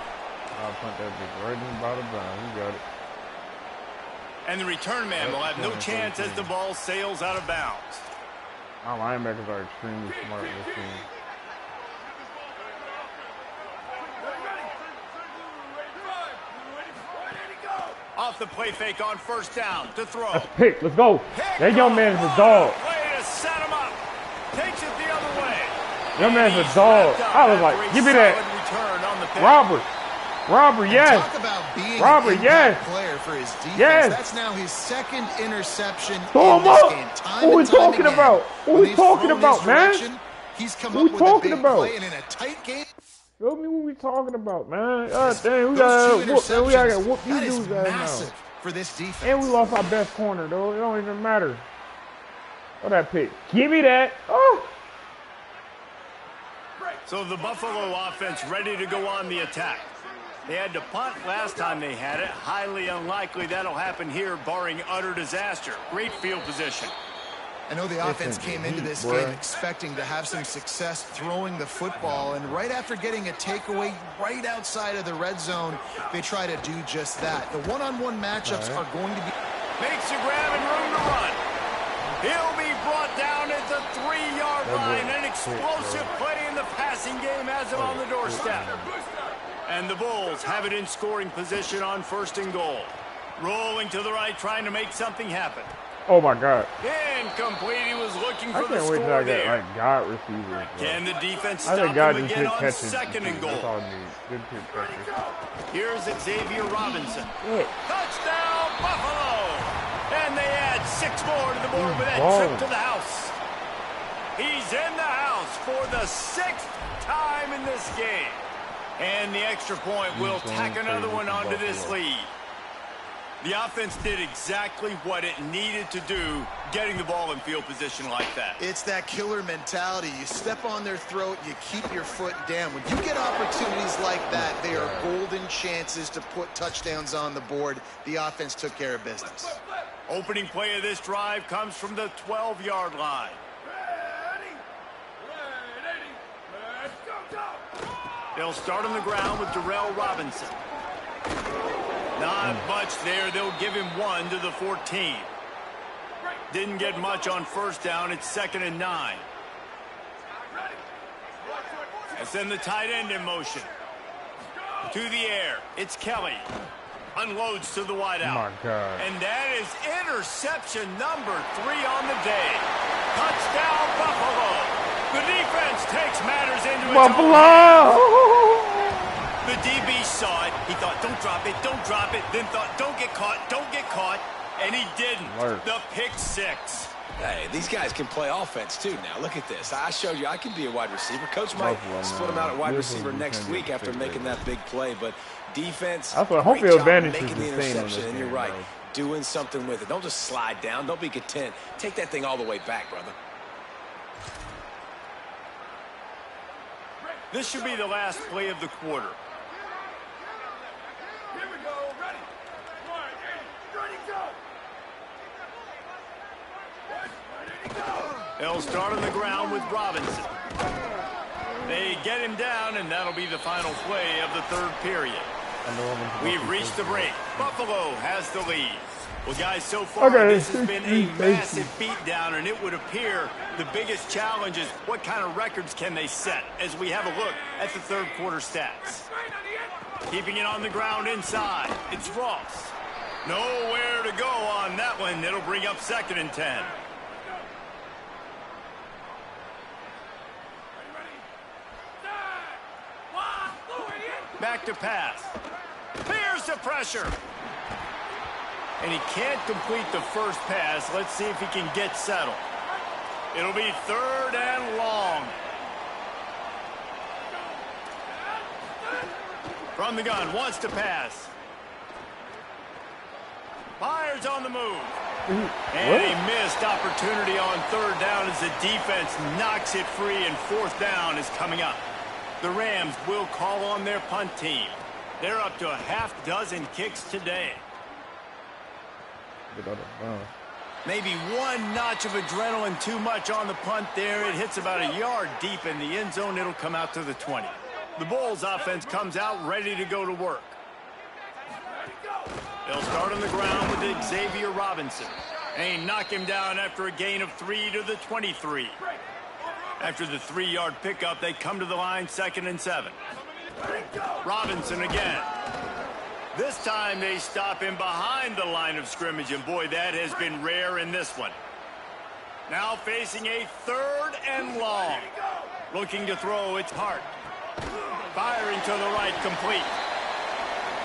I'll punt that bitch right in the bottom line. You got it. And the return man will have no chance as the ball sails out of bounds. Our linebackers are extremely smart in this team. Off the play fake on 1st down to throw. That's a pick. Let's go. That young man is a dog. Way to set him up. Takes it the other way. Young man's a dog. I was like, give me that. Robert, yes. Talk about being Robert, an yes. player for his defense. Yes. That's now his 2nd interception Throw in him this up. game. What we talking about? What we talking about, man? He's come up with a big play, and in a tight game. Show me what we talking about, man. Dang, we got to whoop these dudes massive now. For this defense. And we lost our best corner, though. It don't even matter. Oh, that pick. Give me that. Oh. So the Buffalo offense ready to go on the attack. They had to punt last time they had it. Highly unlikely that'll happen here, barring utter disaster. Great field position. I know the offense came into this game expecting to have some success throwing the football, and right after getting a takeaway right outside of the red zone, they try to do just that. The one-on-one matchups are going to be... Makes a grab and room to run. He'll be brought down at the 3-yard line. An explosive play in the passing game has him on the doorstep. And the Bulls have it in scoring position on 1st and goal. Rolling to the right, trying to make something happen. Oh, my God. Incomplete. He was looking for the I can't wait till score I get, there. like, God receivers. Can the defense I stop think God him just again hit on catches. 2nd and goal? That's all I need. Good pick catches. Here's Xavier Robinson. Yeah. Touchdown, Buffalo! And they add 6 more to the board with that trip to the house. He's in the house for the 6th time in this game. And the extra point will tack another one onto this lead. The offense did exactly what it needed to do, getting the ball in field position like that. It's that killer mentality. You step on their throat, you keep your foot down. When you get opportunities like that, they are golden chances to put touchdowns on the board. The offense took care of business. Opening play of this drive comes from the 12-yard line. They'll start on the ground with Darrell Robinson. Not much there. They'll give him 1 to the 14. Didn't get much on 1st down. It's 2nd and 9. And send the tight end in motion. To the air. It's Kelly. Unloads to the wideout. Oh, my God. And that is interception number 3 on the day. Touchdown, Buffalo. The defense takes matters into its own hands. The DB saw it. He thought, don't drop it, don't drop it. Then thought, don't get caught, and he didn't. The pick 6. Hey, these guys can play offense, too, now. Look at this. I showed you I can be a wide receiver. Coach might split him out at wide receiver next week after making that big play, but defense, that's what home field advantage making the is interception, and you're right, doing something with it. Don't just slide down. Don't be content. Take that thing all the way back, brother. This should be the last play of the quarter. Here we go. Ready. 1, 8, ready, go. They'll start on the ground with Robinson. They get him down, and that'll be the final play of the 3rd period. We've reached the break. Buffalo has the lead. Well, guys, so far this has been a massive beatdown, and it would appear the biggest challenge is what kind of records can they set as we have a look at the 3rd quarter stats. Keeping it on the ground inside. It's Ross. Nowhere to go on that one. It'll bring up 2nd and 10. Back to pass. Here's the pressure. And he can't complete the first pass. Let's see if he can get settled. It'll be 3rd and long. From the gun, wants to pass. Fires on the move. And a missed opportunity on 3rd down as the defense knocks it free, and 4th down is coming up. The Rams will call on their punt team. They're up to a half-dozen kicks today. Maybe one notch of adrenaline too much on the punt there. It hits about a yard deep in the end zone. It'll come out to the 20. The Bulls offense comes out ready to go to work. They'll start on the ground with Xavier Robinson. And knock him down after a gain of 3 to the 23. After the 3-yard pickup, they come to the line 2nd and 7. Robinson again. This time they stop him behind the line of scrimmage, and boy, that has been rare in this one. Now facing a 3rd and long. Looking to throw, it's Hart. Firing to the right, complete.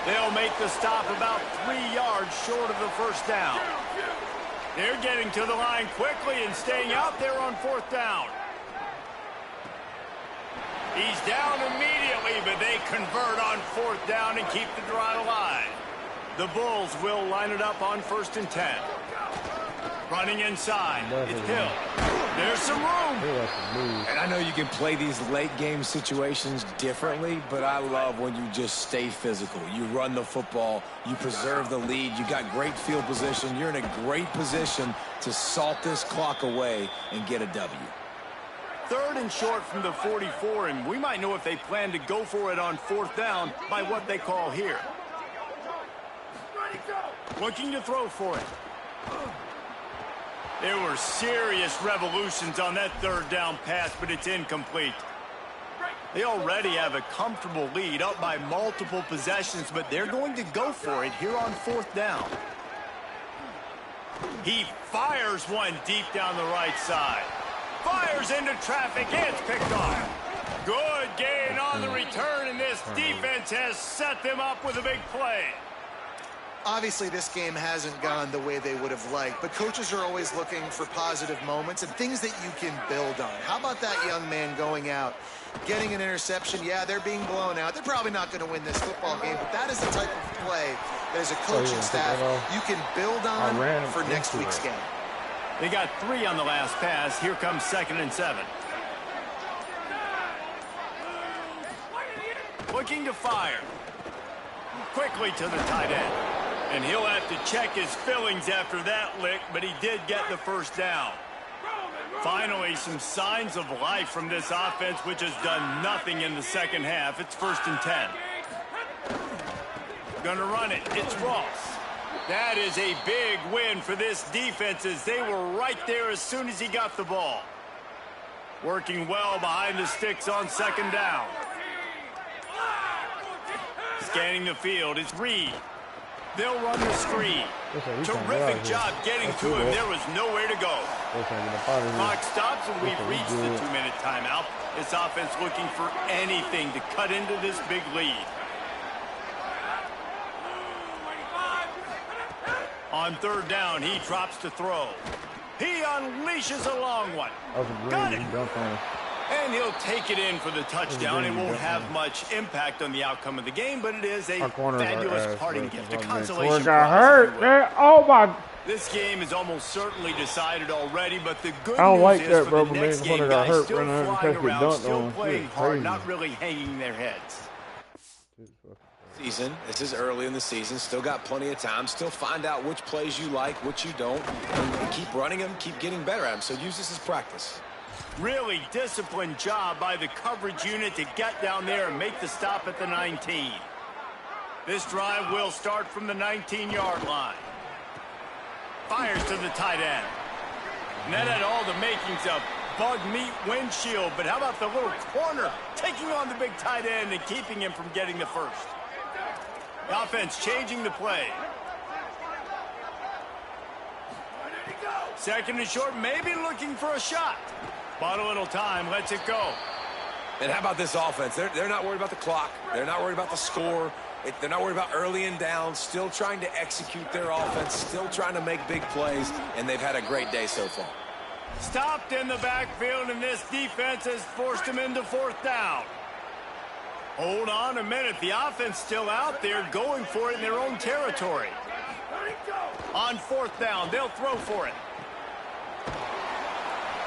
They'll make the stop about 3 yards short of the 1st down. They're getting to the line quickly and staying out there on 4th down. He's down immediately, but they convert on 4th down and keep the drive alive. The Bulls will line it up on 1st and 10. Running inside. It's Hill. There's some room. And I know you can play these late game situations differently, but I love when you just stay physical. You run the football. You preserve the lead. You got great field position. You're in a great position to salt this clock away and get a W. 3rd and short from the 44, and we might know if they plan to go for it on 4th down by what they call here. Looking to throw for it. There were serious revolutions on that 3rd down pass, but it's incomplete. They already have a comfortable lead, up by multiple possessions, but they're going to go for it here on 4th down. He fires one deep down the right side. Fires into traffic. It's picked off. Good gain on the return, and this defense has set them up with a big play. Obviously, this game hasn't gone the way they would have liked, but coaches are always looking for positive moments and things that you can build on. How about that young man going out, getting an interception? Yeah, they're being blown out. They're probably not going to win this football game, but that is the type of play that as a coaching staff you can build on for next week's game. They got 3 on the last pass. Here comes 2nd and 7. Looking to fire. Quickly to the tight end. And he'll have to check his fillings after that lick, but he did get the 1st down. Finally, some signs of life from this offense, which has done nothing in the 2nd half. It's 1st and 10. Gonna run it. It's Ross. That is a big win for this defense, as they were right there as soon as he got the ball. Working well behind the sticks on 2nd down. Scanning the field, it's Reed. They'll run the screen. Terrific job getting to him. There was nowhere to go. Clock stops, and we've reached the 2-minute timeout. This offense looking for anything to cut into this big lead. On 3rd down, he drops to throw. He unleashes a long one. Got it. And he'll take it in for the touchdown. It won't have much impact on the outcome of the game, but it is a fabulous parting gift, a consolation prize. Oh my! This game is almost certainly decided already, but the good news is for the next game, guys still flying around, still playing hard, not really hanging their heads. This is early in the season. Still got plenty of time. Still find out which plays you like, which you don't, and keep running them, keep getting better at them. So use this as practice. Really disciplined job by the coverage unit to get down there and make the stop at the 19. This drive will start from the 19-yard line. Fires to the tight end. And that had all the makings of bug meat windshield, but how about the little corner taking on the big tight end and keeping him from getting the 1st? The offense changing the play. Second and short, maybe looking for a shot. But a little time, lets it go. And how about this offense? They're not worried about the clock. They're not worried about the score. They're not worried about early and down. Still trying to execute their offense. Still trying to make big plays. And they've had a great day so far. Stopped in the backfield, and this defense has forced him into fourth down. Hold on a minute. The offense still out there going for it in their own territory. On fourth down, they'll throw for it.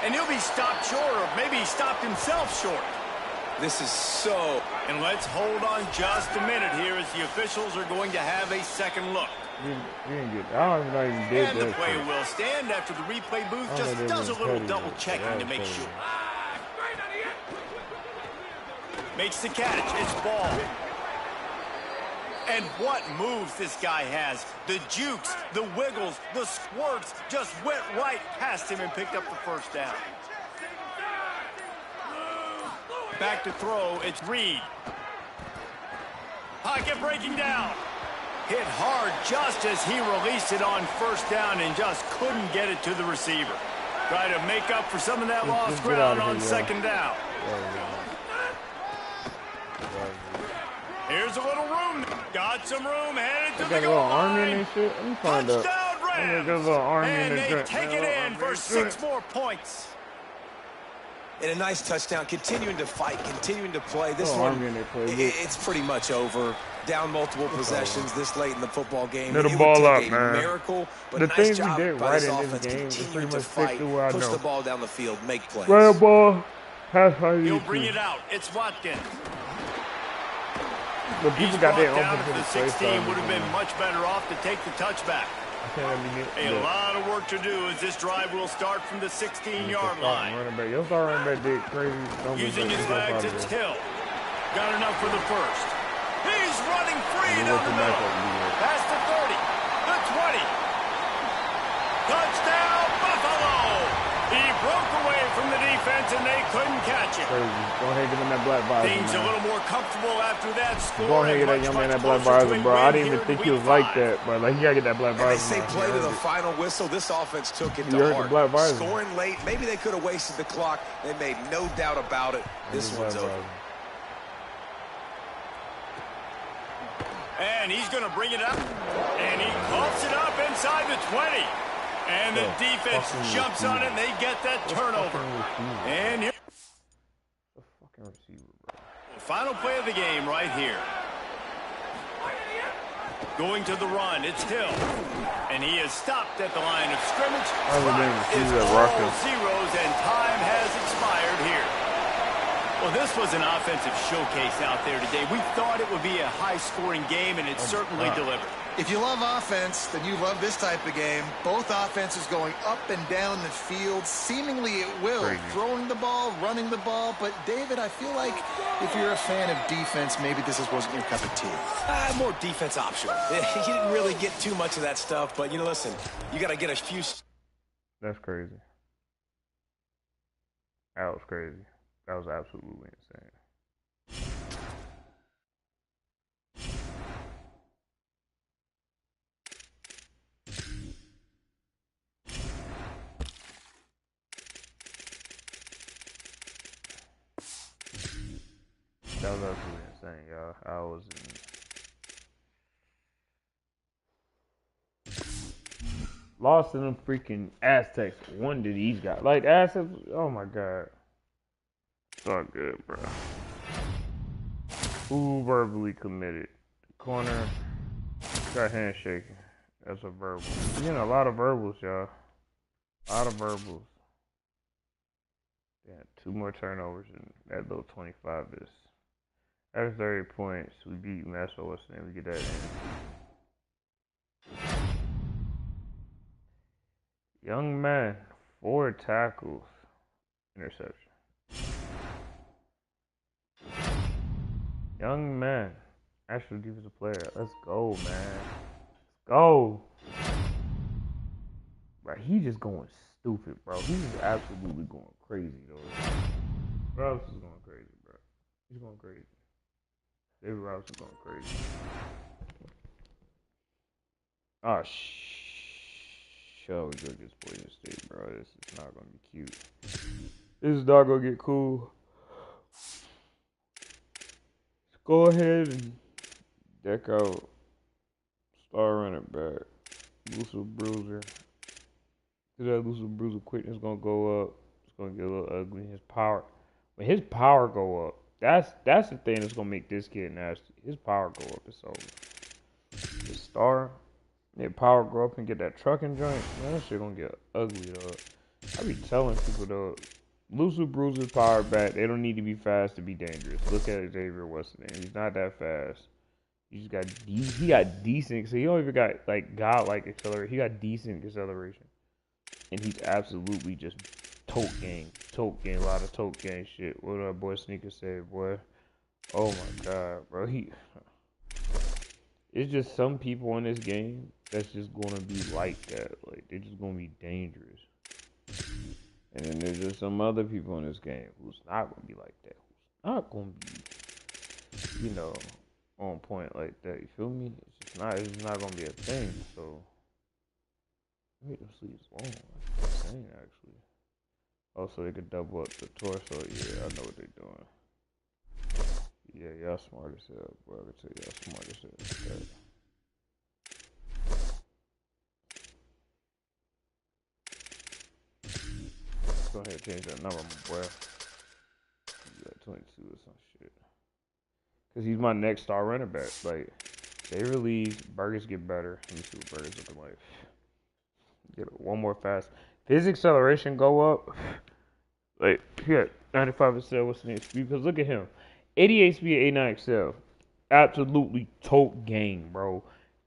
And he'll be stopped short, or maybe he stopped himself short. This is so... And let's hold on just a minute here as the officials are going to have a second look. You didn't get, I don't even know you did and that. The play will stand after the replay booth just does a little double checking to make sure. Makes the catch. It's ball. And what moves this guy has. The jukes, the wiggles, the squirts just went right past him and picked up the first down. Back to throw, it's Reed. Pocket breaking down. Hit hard just as he released it on first down and just couldn't get it to the receiver. Try to make up for some of that lost ground on second down. Here's a little room. Got some room, headed to the goal line. Touchdown Rams. And they take it in for 6 more points. And a nice touchdown, continuing to fight, continuing to play. This one, it's pretty much over. Down multiple possessions this late in the football game. Let the ball up, man. Miracle, but the nice job did by right this in offense, this game, continuing to fight, push the ball down the field, make plays. Right ball, pass high. He'll bring it out. It's Watkins. But people got their own down at the 16 would have been much better off to take the touchback. A lot of work to do as this drive will start from the 16-yard line. You'll start running back did crazy. Using his legs, it's Hill. Got enough for the first. He's running free down the middle. Past the 30, the 20. Touchdown, Buffalo! He broke away from the defense and they couldn't catch him. Crazy. Go ahead and give him that black visor. Things a little more comfortable after that score. Go ahead and get that young man that black visor, bro. I didn't even think he was like that, but like, you gotta get that black visor. They say play to the final whistle. This offense took it to heart. Scoring late. Maybe they could have wasted the clock. They made no doubt about it. This one's over. And he's going to bring it up. And he coughs it up inside the 20. And the defense jumps on it, and they get that turnover. And here. The fucking receiver, bro. Final play of the game right here. Going to the run, it's Hill. And he is stopped at the line of scrimmage. It's all zeros, and time has expired here. Well, this was an offensive showcase out there today. We thought it would be a high-scoring game, and it certainly delivered. If you love offense, then you love this type of game. Both offenses going up and down the field, seemingly at will. Throwing the ball, running the ball. But, David, I feel like if you're a fan of defense, maybe this wasn't your cup of tea. More defense optional. You didn't really get too much of that stuff. But, listen, you got to get a few. That's crazy. That was crazy. That was absolutely insane. That was absolutely insane, y'all. I was lost in them freaking Aztecs. One to these guys. Like, Aztecs, oh my God. It's all good, bro. Who verbally committed? Corner got handshaking. That's a verbal. You know, a lot of verbals, y'all. A lot of verbals. Yeah, 2 more turnovers and that little 25 is. After 30 points, we beat Masso and we get that in. Young man, 4 tackles, interception. Young man, actual defensive player. Let's go, man. Let's go. Bro, he just going stupid, bro. He's absolutely going crazy, though. Bro, this is going crazy, bro. He's going crazy. David Robinson going crazy. Oh, show we go against Boise State, bro. This is not gonna be cute. This is not gonna get cool. Let's go ahead and deck out star running back. Elusive Bruiser. That elusive Bruiser quickness gonna go up. It's gonna get a little ugly. His power, when his power go up, that's the thing that's gonna make this kid nasty. His power go up, it's over. His star, his power go up and get that trucking joint. Man, that shit gonna get ugly though. I be telling people though, elusive Bruiser's power back. They don't need to be fast to be dangerous. Look at Xavier Weston. He's not that fast. He got decent. So he don't even got like godlike acceleration. He got decent acceleration. And he's absolutely just tote gang, a lot of tote gang shit. What our boy Sneaker said, boy. Oh my god, bro. It's just some people in this game that's just gonna be like that. Like they're just gonna be dangerous. And then there's just some other people in this game who's not gonna be like that. Who's not gonna be, on point like that. You feel me? It's just not gonna be a thing. So. Wait, them sleeves long. That's insane, actually. Also, they could double up the torso. Yeah, I know what they're doing. Yeah, y'all smart as hell, bro. I can tell y'all smart as hell. Let's go ahead and change that number, my boy. You got 22 or some shit. Because he's my next star running back. Like, they release, burgers get better. Let me see what burgers looking like. Get one more fast. If his acceleration go up, like, he got 95%. What's the name? Speed? Because look at him. 88 speed, 89 excel. Absolutely tote gang, bro.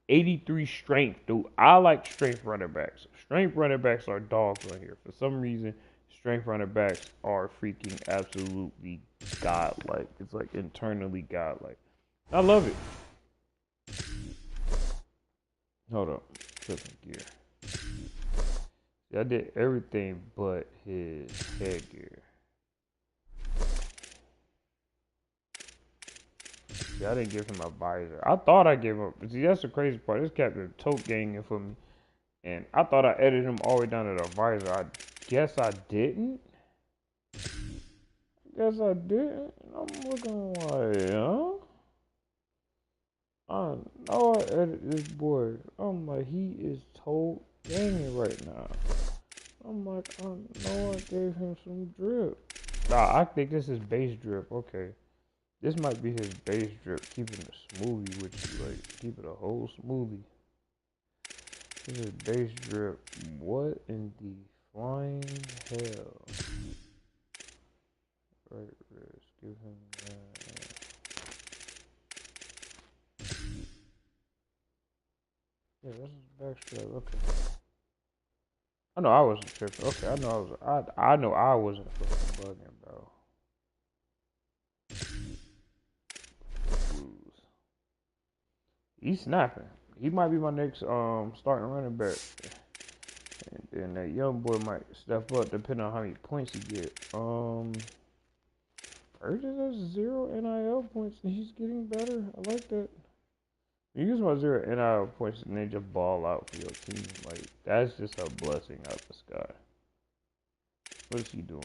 83 strength, dude. I like strength running backs. Strength running backs are dogs right here. For some reason, strength running backs are freaking absolutely godlike. It's like internally godlike. I love it. Hold up. Different gear. I did everything but his headgear. See, I didn't give him a visor. I thought I gave him. See, that's the crazy part. This captain tote ganging for me, and I thought I edited him all the way down to the visor. I guess I didn't. I'm looking like, huh? I know I edited this boy. I'm like, he is tote ganging right now. I'm like, I know I gave him some drip. Nah, I think this is base drip. Okay. This might be his base drip. Keeping the smoothie with you. Like, keep it a whole smoothie. This is base drip. What in the flying hell? Right wrist. Give him that. Yeah, this is back strap. Okay. I know I wasn't tripping. Okay, I know I wasn't fucking bugging, bro. He's snapping. He might be my next starting running back. And then that young boy might step up depending on how many points he get. Burgess has 0 NIL points and he's getting better. I like that. You use my 0 NIL points and then just ball out for your team. Like, that's just a blessing out the sky. What is he doing?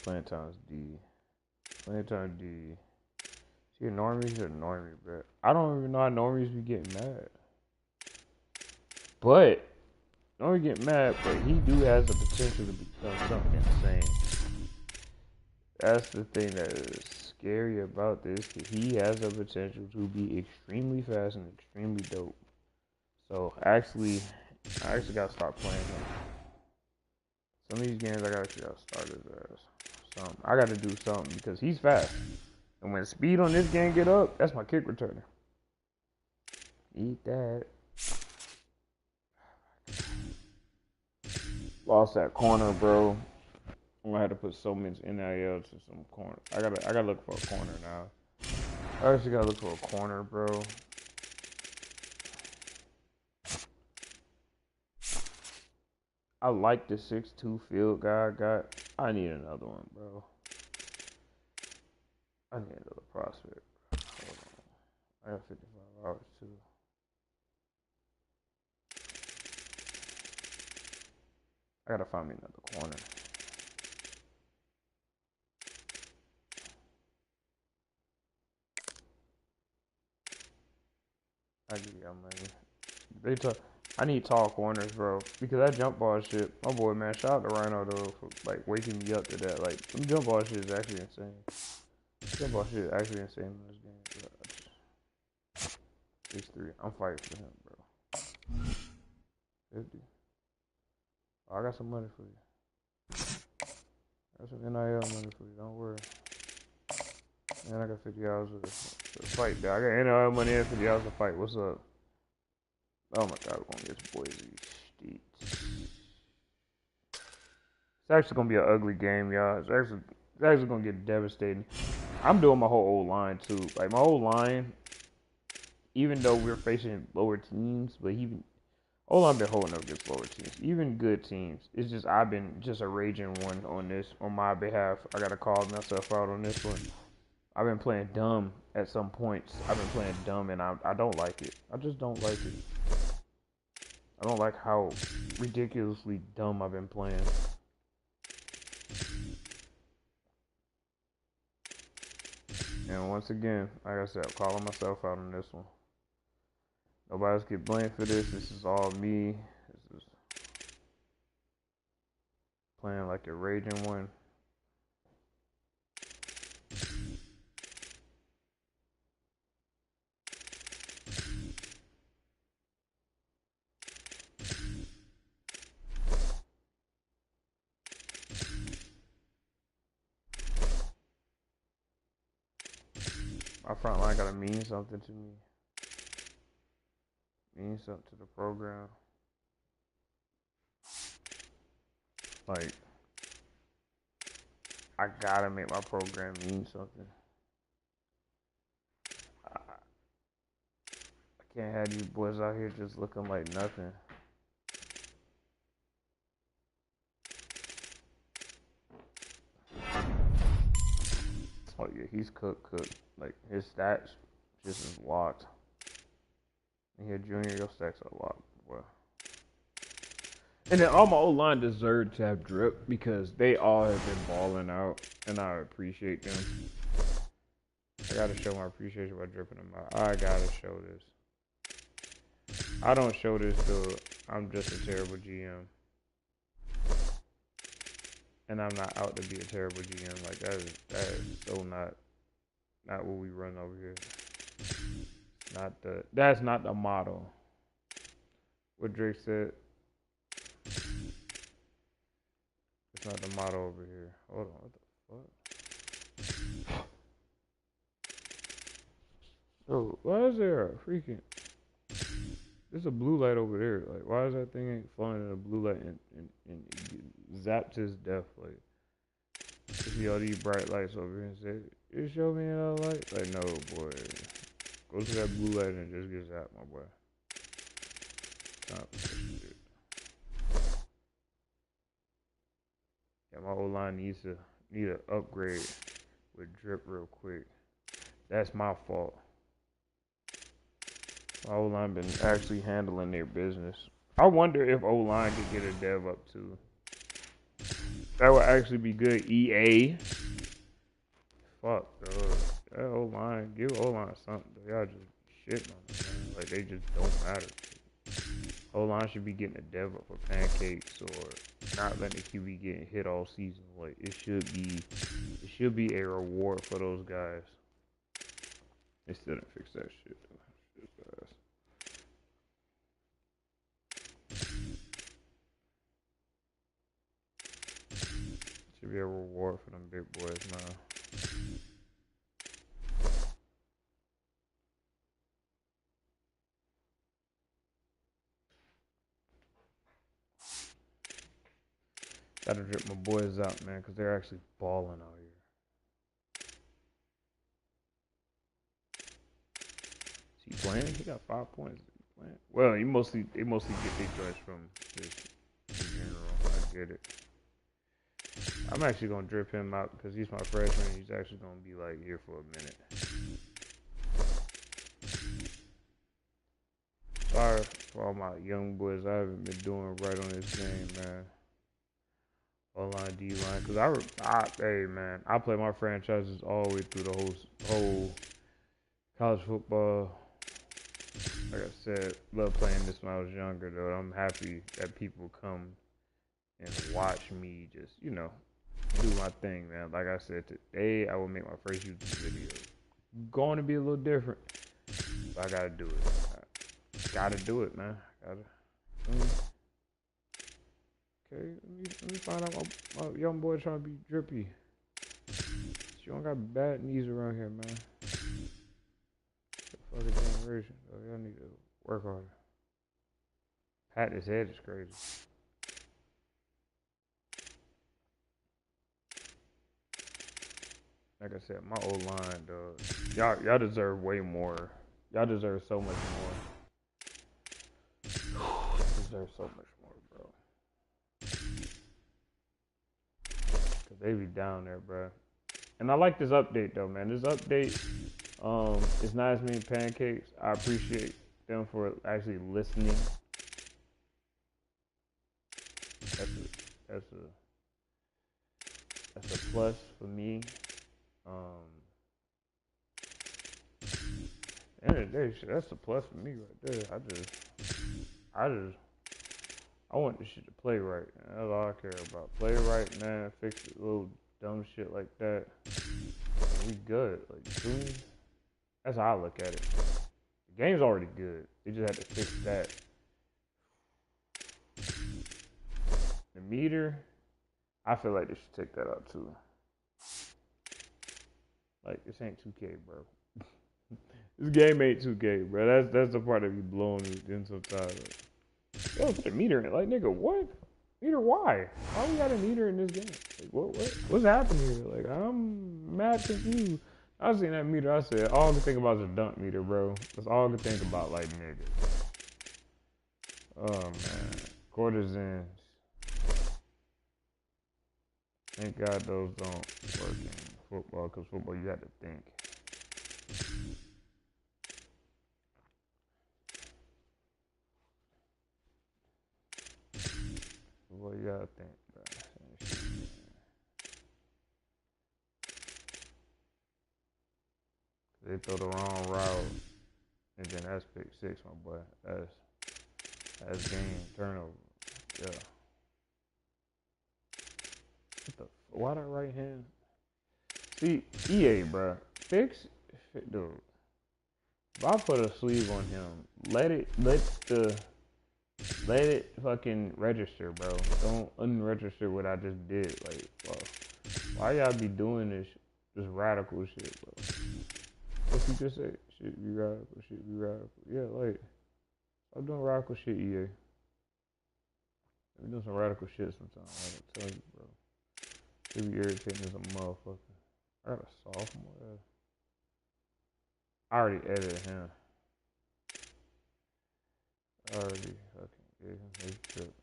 Playing times D. Playing times D. Is he a normie? He's a normie, bro. I don't even know how normies be getting mad. But, normie get mad, but he do has the potential to become something insane. That's the thing that is scary about this. He has the potential to be extremely fast and extremely dope. So, I actually gotta start playing him. Some of these games I gotta start his ass. I gotta do something because he's fast. And when speed on this game get up, that's my kick returner. Eat that. Lost that corner, bro. I'm gonna have to put so much NIL to some corner. I gotta look for a corner now. I actually gotta look for a corner, bro. I like the 6'2" field guy I got. I need another one, bro. I need another prospect. Hold on. I got 55 hours too. I gotta find me another corner. I give y'all money. I need tall corners, bro. Because that jump ball shit, my boy, man, shout out to Rhino though for like waking me up to that. Like, them jump ball shit is actually insane. Jump ball shit is actually insane in this game. 6'3". I'm fighting for him, bro. 50. Oh, I got some money for you. I got some NIL money for you. Don't worry. Man, I got 50 hours of fight. There. I got NIL money and 50 hours of fight. What's up? Oh my God, we're gonna get Boise State. It's actually gonna be an ugly game, y'all. It's actually gonna get devastating. I'm doing my whole old line too. Like my whole line, even though we're facing lower teams, but even I've been holding up against lower teams, even good teams. It's just I've been just a raging one on my behalf. I gotta call myself out on this one. I've been playing dumb at some points. I've been playing dumb, and I don't like it. I just don't like it. I don't like how ridiculously dumb I've been playing. And once again, like I said, I'm calling myself out on this one. Nobody else get blamed for this. This is all me. This is playing like a raging one. My front line gotta mean something to me. Mean something to the program. Like, I gotta make my program mean something. I can't have these boys out here just looking like nothing. Oh yeah, he's cooked. Like his stats just is locked. And here, Junior, your stacks are locked, boy. And then all my old line deserved to have drip because they all have been balling out, and I appreciate them. I gotta show my appreciation by dripping them out. I gotta show this. I don't show this though. I'm just a terrible GM. And I'm not out to be a terrible GM. Like that is so not what we run over here. That's not the motto. What Drake said. It's not the motto over here. Hold on, what the fuck? Oh, why is there a freaking? There's a blue light over there. Like, why is that thing ain't flying in a blue light and zapped his death? Like, you see all these bright lights over here and say, "You show me another light." Like, no, boy. Go to that blue light and just get zapped, my boy. Stop that shit. Yeah, my old line need an upgrade with drip real quick. That's my fault. My O-line been actually handling their business. I wonder if O-line could get a dev up too. That would actually be good. EA. Fuck, bro. That O-line, give O-line something. Y'all just shitting on them, man. Like, they just don't matter. O-line should be getting a dev up for pancakes or not letting the QB get hit all season. Like, it should be a reward for those guys. They still didn't fix that shit, though. Should be a reward for them big boys, man. Gotta drip my boys out, man, because they're actually balling out here. Is he playing? He got 5 points. Playing? Well, they mostly get their joints from this in general. I get it. I'm actually gonna drip him out because he's my freshman. He's actually gonna be like here for a minute. Sorry for all my young boys. I haven't been doing right on this game, man. O-line, D-line, because hey man, I play my franchises all the way through the whole college football. Like I said, love playing this when I was younger, though. I'm happy that people come and watch me just, you know, do my thing, man. Like I said, today I will make my first YouTube video. Going to be a little different, but I gotta do it. Gotta do it, man. Okay, let me find out my young boy trying to be drippy. You don't got bad knees around here, man. The fucking generation, though. Y'all need to work harder. Pat his head is crazy. Like I said, my old line, dog. Y'all deserve way more. Y'all deserve so much more. Deserve so much more, bro. Cause they be down there, bro. And I like this update though, man. This update, it's not as many pancakes. I appreciate them for actually listening. That's a plus for me. End of the day, shit, that's a plus for me right there. I want this shit to play right. Man. That's all I care about. Play right, man. Fix it, little dumb shit like that. And we good. Like, dude, that's how I look at it. The game's already good. They just had to fix that. The meter, I feel like they should take that out too. Like, this ain't 2K, bro. This game ain't 2K, bro. That's the part that be blowing me in sometimes. Yo, put a meter in it. Like, nigga, what? Meter, why? Why we got a meter in this game? Like, what's happening here? Like, I'm mad confused. I seen that meter, I said, all I can think about is a dunk meter, bro. That's all I can think about, like, nigga. Oh, man. Courtesans. Thank God those don't work in football, because football, you have to think. What y'all think, bro? They throw the wrong route, and then that's pick six, my boy. That's game turnover. Yeah. Why that right hand? See, EA, bro. Dude. If I put a sleeve on him, let it fucking register, bro. Don't unregister what I just did. Like, why y'all be doing this radical shit, bro? What you just said? Shit be radical, shit be radical. Yeah, like, I'm doing radical shit, EA. I'm doing some radical shit sometimes. I gotta tell you, bro. It be irritating as a motherfucker. I got a sophomore. I already edited him. I already fucking gave him his trip.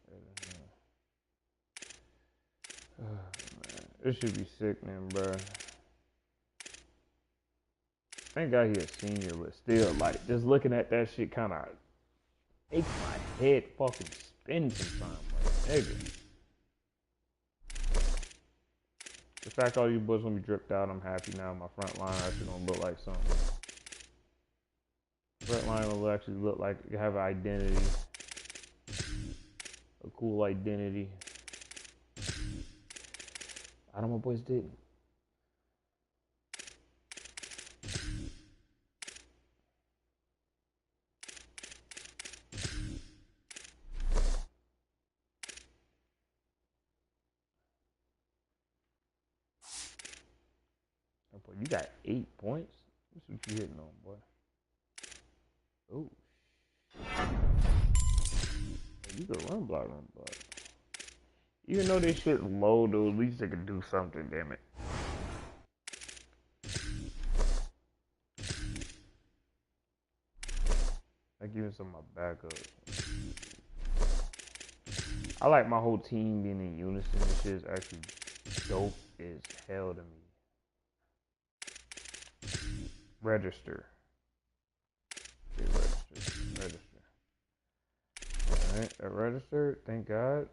Oh, man. This should be sickening, bro. Thank God he a senior, but still, like, just looking at that shit kind of makes my head fucking spin sometimes. Like, nigga. The fact all you boys gonna be dripped out, I'm happy now. My front line actually gonna look like something. Front line will actually look like you have an identity. A cool identity. I don't know what boys did. Boy, you got 8 points? That's what you hitting on, boy. Oh. You could run block. Even though this shit low, though, at least they could do something, damn it. Like even some of my backups. I like my whole team being in unison. This shit is actually dope as hell to me. Register. Okay, register. Alright, I registered, thank God.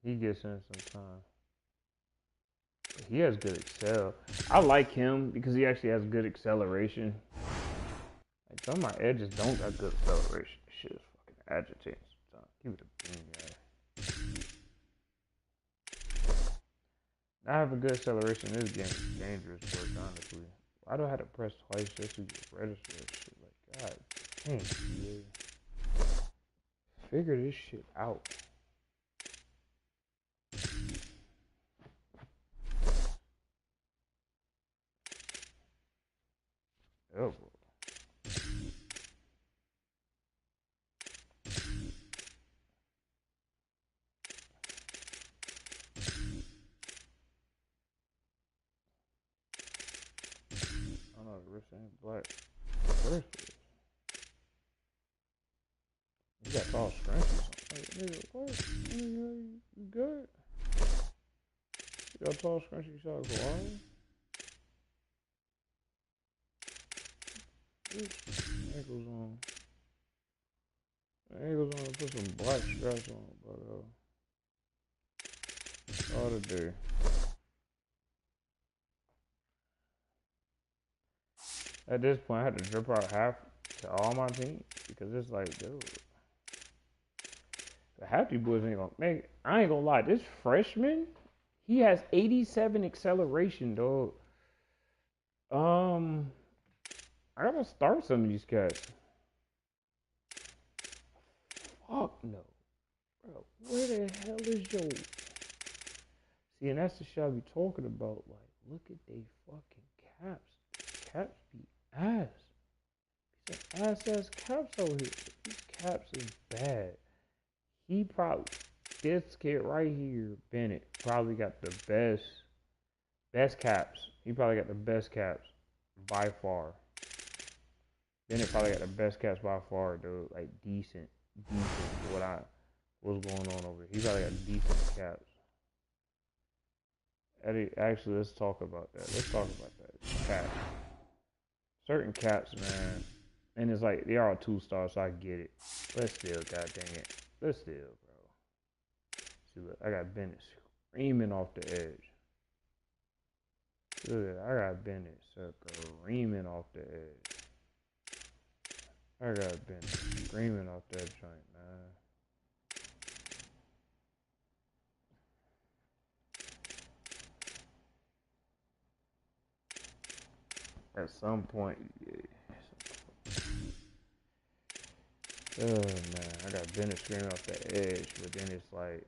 He gets in sometime. He has good accel. I like him because he actually has good acceleration. Like some of my edges don't got good acceleration. Shit is fucking agitating sometimes. Give it a bean, guy. I have a good acceleration. This game is dangerous work, honestly. Why do I have to press twice just to register that shit? Like, God damn, dude. Figure this shit out. Oh, I don't know, the wrist ain't black. First, you got tall scrunchies on. Like, nigga, what? Nigga, you good? You got tall scrunchies socks, why? Ankles on. Ankles on, put some black straps on, but all the day. At this point, I had to drip out half to all my team because it's like, dude, the happy boys ain't gonna make. I ain't gonna lie, this freshman, he has 87 acceleration, dog. I gotta start some of these cats. Fuck no, bro. Where the hell is your? See, and that's the shit I be talking about. Like, look at they fucking caps. Caps be ass. Ass caps over here. These caps is bad. He probably, this kid right here, Bennett, probably got the best caps. He probably got the best caps by far. Bennett probably got the best caps by far, dude. Like decent what's going on over here. He probably got decent caps. Eddie, actually, let's talk about that. Caps. Certain caps, man. And it's like, they are all 2-stars, so I get it. But still, god dang it. But still, bro. See, look, I got Bennett screaming off the edge. Look, I got Bennett screaming off the edge. I got Bennett screaming off that joint, man. At some point, yeah. Oh man, I got Bennett screaming off the edge, but then it's like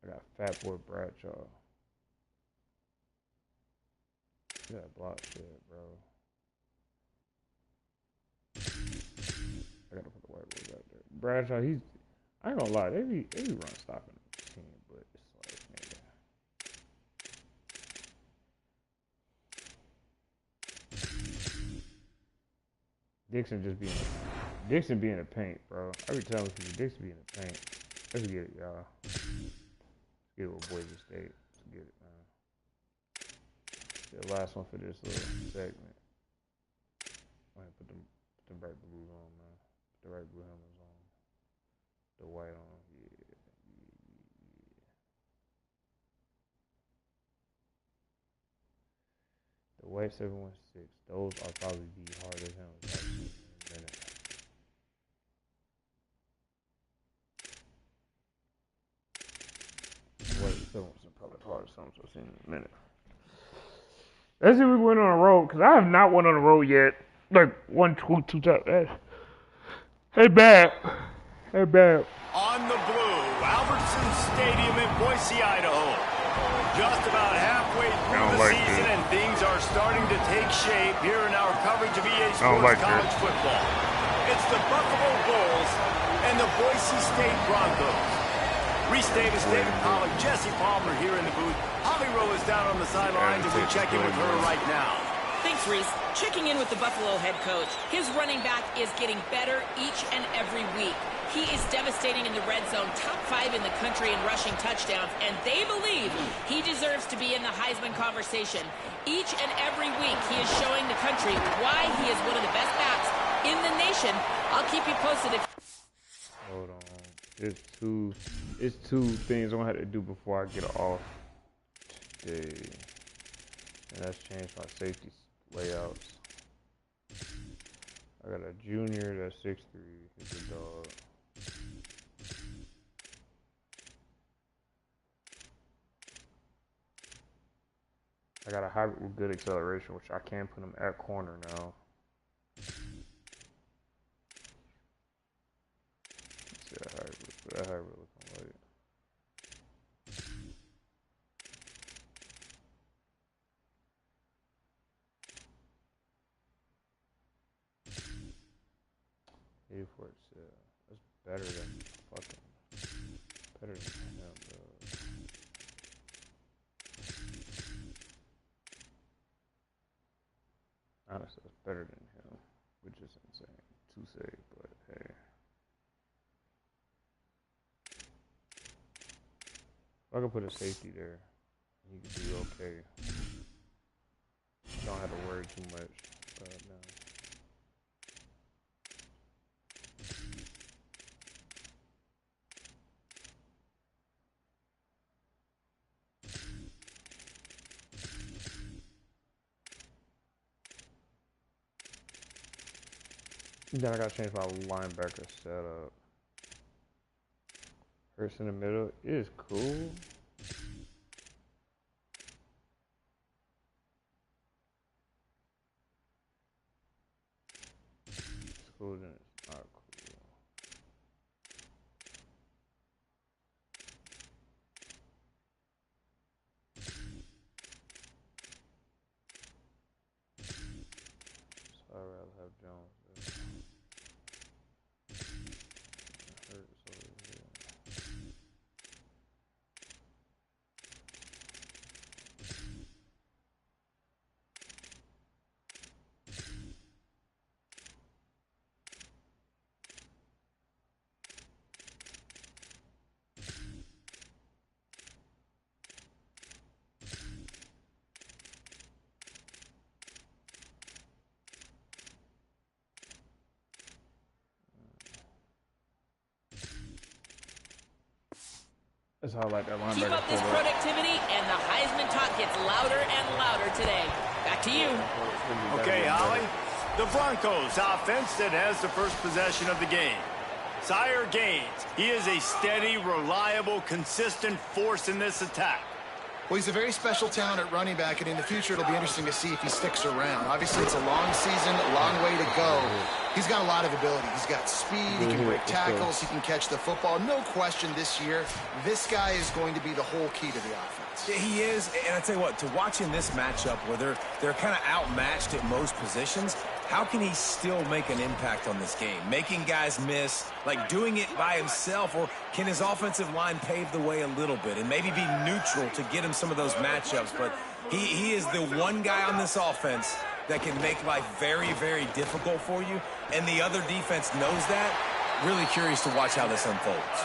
I got Fat Boy Bradshaw. You got block shit, bro. I gotta put the white boys out there. Bradshaw, I ain't gonna lie, they be run stopping the team, but it's like, nigga. Dixon be in the paint, bro. I be telling people Dixon be in the paint. Let's get it, y'all. Let's get it with Boise State. Let's get it, man. The last one for this little segment. I'm gonna put them bright blues on, man. Put the bright blue helmets on. The white on. Yeah. The white 716. Those are probably the hardest helmets I've seen in a minute. White 716 probably the hardest helmets I've seen in a minute. Let's see if we went on a road, because I have not went on a road yet. Like, 1, 2 times. Hey, bad. On the blue, Albertson Stadium in Boise, Idaho. Just about halfway through the season, and And things are starting to take shape here in our coverage of EA Sports College football. It's the Buffalo Bulls and the Boise State Broncos. Reese Davis, David Pollack, Jesse Palmer here in the booth. Holly Rowe is down on the sidelines as we check in with her right now. Thanks, Reese. Checking in with the Buffalo head coach. His running back is getting better each and every week. He is devastating in the red zone, top 5 in the country in rushing touchdowns, and they believe he deserves to be in the Heisman conversation. Each and every week, he is showing the country why he is one of the best backs in the nation. I'll keep you posted. Hold on. It's two things I'm going to have to do before I get off today. And that's changed my safety layouts. I got a junior that's 6'3", he's a dog. I got a hybrid with good acceleration, which I can put him at corner now. Let's see that hybrid looking like. That's better than better than him, bro. Honestly, it's better than him, which is insane to say, but hey. If I could put a safety there, he could be okay. I don't have to worry too much about it now. Then I gotta change my linebacker setup. Hurts in the middle is cool. It's cool, then it's not cool. So I'd rather have Jones there. That's how I like that linebacker. Keep up this productivity, and the Heisman talk gets louder and louder today. Back to you. Okay, Holly. The Broncos offense that has the first possession of the game. Sire Gaines. He is a steady, reliable, consistent force in this attack. Well, he's a very special talent at running back, and in the future, it'll be interesting to see if he sticks around. Obviously, it's a long season, a long way to go. He's got a lot of ability. He's got speed, he can break tackles, he can catch the football. No question this year, this guy is going to be the whole key to the offense. Yeah, he is, and I tell you what, to watch in this matchup where they're kind of outmatched at most positions, how can he still make an impact on this game? Making guys miss, like doing it by himself, or can his offensive line pave the way a little bit and maybe be neutral to get him some of those matchups? But he is the one guy on this offense that can make life very, very difficult for you, and the other defense knows that. Really curious to watch how this unfolds.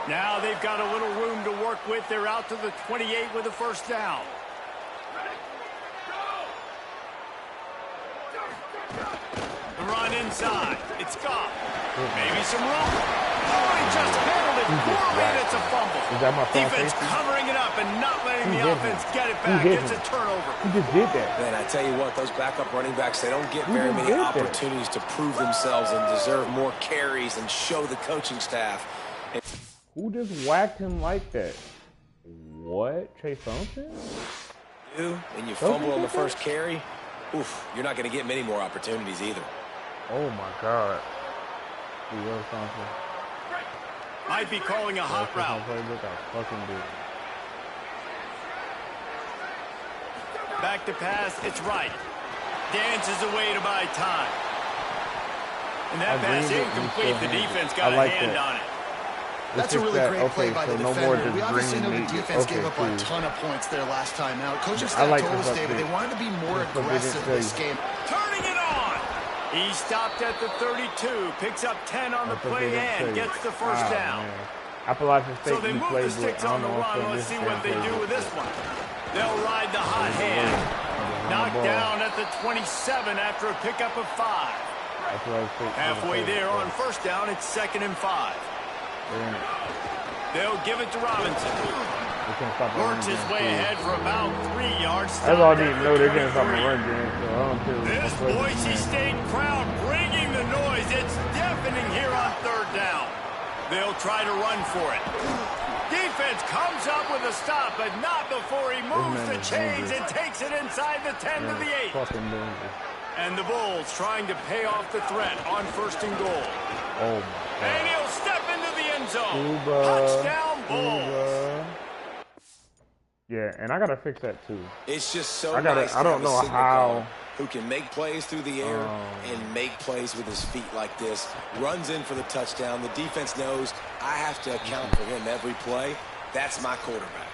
Now they've got a little room to work with. They're out to the 28 with a first down. The run inside. It's Goff. Maybe some room. Oh, he just handled it poorly, and it's a fumble. Is that my defense covering it up and not letting the offense get it back. It's a turnover. He just did that. Man, I tell you what, those backup running backs, they don't get very many opportunities to prove themselves and deserve more carries and show the coaching staff. Who just whacked him like that? What? Trey Thompson? And you fumble on the first carry? Oof, you're not going to get many more opportunities either. Oh, my God. Thompson. Might be calling a hot route. Back to pass, it's right. Dances away to buy time. And that pass incomplete. The defense got a hand on it. That's a really great play by the defender. We obviously know the defense gave up a ton of points there last time out. Coaching staff told us, David, they wanted to be more aggressive this game. Turning it on. He stopped at the 32, picks up 10 on the play and gets the first down. Appalachian State, so they move the sticks on the run. Let's see what they do with this one. They'll ride the hot hand. Knocked down at the 27 after a pickup of 5. Halfway there on first down, it's 2nd and 5. They'll give it to Robinson. Works his way ahead for about 3 yards. That's all I need to know. They're going to stop the run game. So I don't care. This Boise State crowd bringing the noise. It's deafening here on 3rd down. They'll try to run for it. Defense comes up with a stop, but not before he moves the chains and takes it inside the 10 to the 8. And the Bulls trying to pay off the threat on 1st and goal. Oh, my God. And he'll step into the end zone. Touchdown, Bulls. Yeah, and I got to fix that, too. It's just so nice I don't know how. Who can make plays through the air and make plays with his feet like this. Runs in for the touchdown. The defense knows I have to account for him every play. That's my quarterback.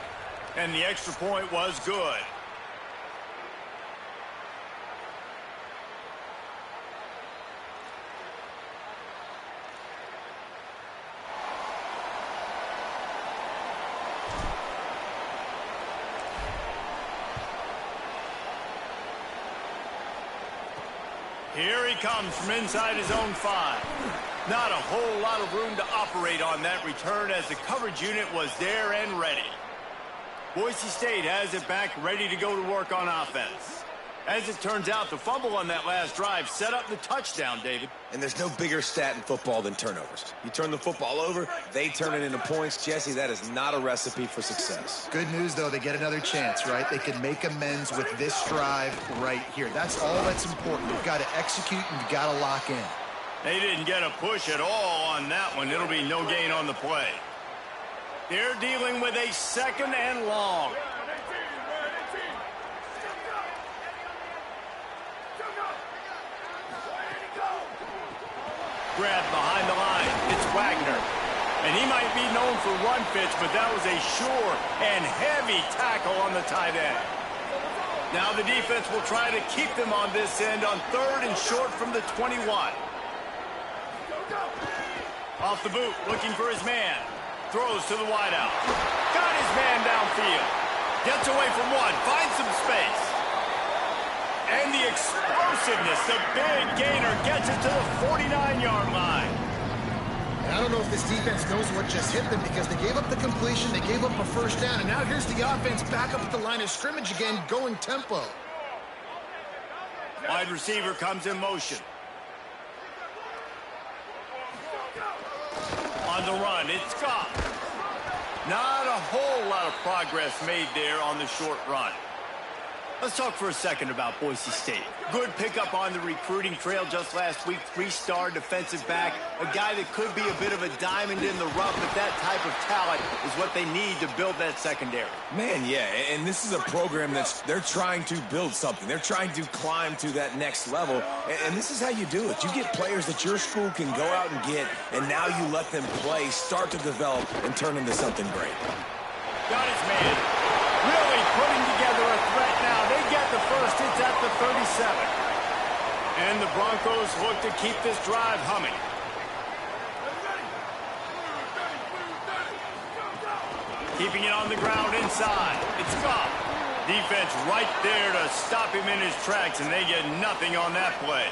And the extra point was good. Here he comes from inside his own 5. Not a whole lot of room to operate on that return as the coverage unit was there and ready. Boise State has it back, ready to go to work on offense. As it turns out, the fumble on that last drive set up the touchdown, David. And there's no bigger stat in football than turnovers. You turn the football over, they turn it into points. Jesse, that is not a recipe for success. Good news, though, they get another chance, right? They can make amends with this drive right here. That's all that's important. You've got to execute and you've got to lock in. They didn't get a push at all on that one. It'll be no gain on the play. They're dealing with a 2nd and long. Grab behind the line. It's Wagner. And he might be known for run fits, but that was a sure and heavy tackle on the tight end. Now the defense will try to keep them on this end on 3rd and short from the 21. Off the boot, looking for his man. Throws to the wideout. Got his man downfield. Gets away from one. Finds some space. And the explosiveness, the big gainer, gets it to the 49-yard line. And I don't know if this defense knows what just hit them because they gave up the completion, they gave up a first down, and now here's the offense back up at the line of scrimmage again, going tempo. Wide receiver comes in motion. On the run, it's Scott. Not a whole lot of progress made there on the short run. Let's talk for a second about Boise State. Good pickup on the recruiting trail just last week. 3-star defensive back. A guy that could be a bit of a diamond in the rough, but that type of talent is what they need to build that secondary. Man, yeah, and this is a program they're trying to build something. They're trying to climb to that next level, and this is how you do it. You get players that your school can go out and get, and now you let them play, start to develop, and turn into something great. Got his man. Really putting together a threat now. They get the first. It's at the 37. And the Broncos look to keep this drive humming. Keeping it on the ground inside. It's Goff. Defense right there to stop him in his tracks, and they get nothing on that play.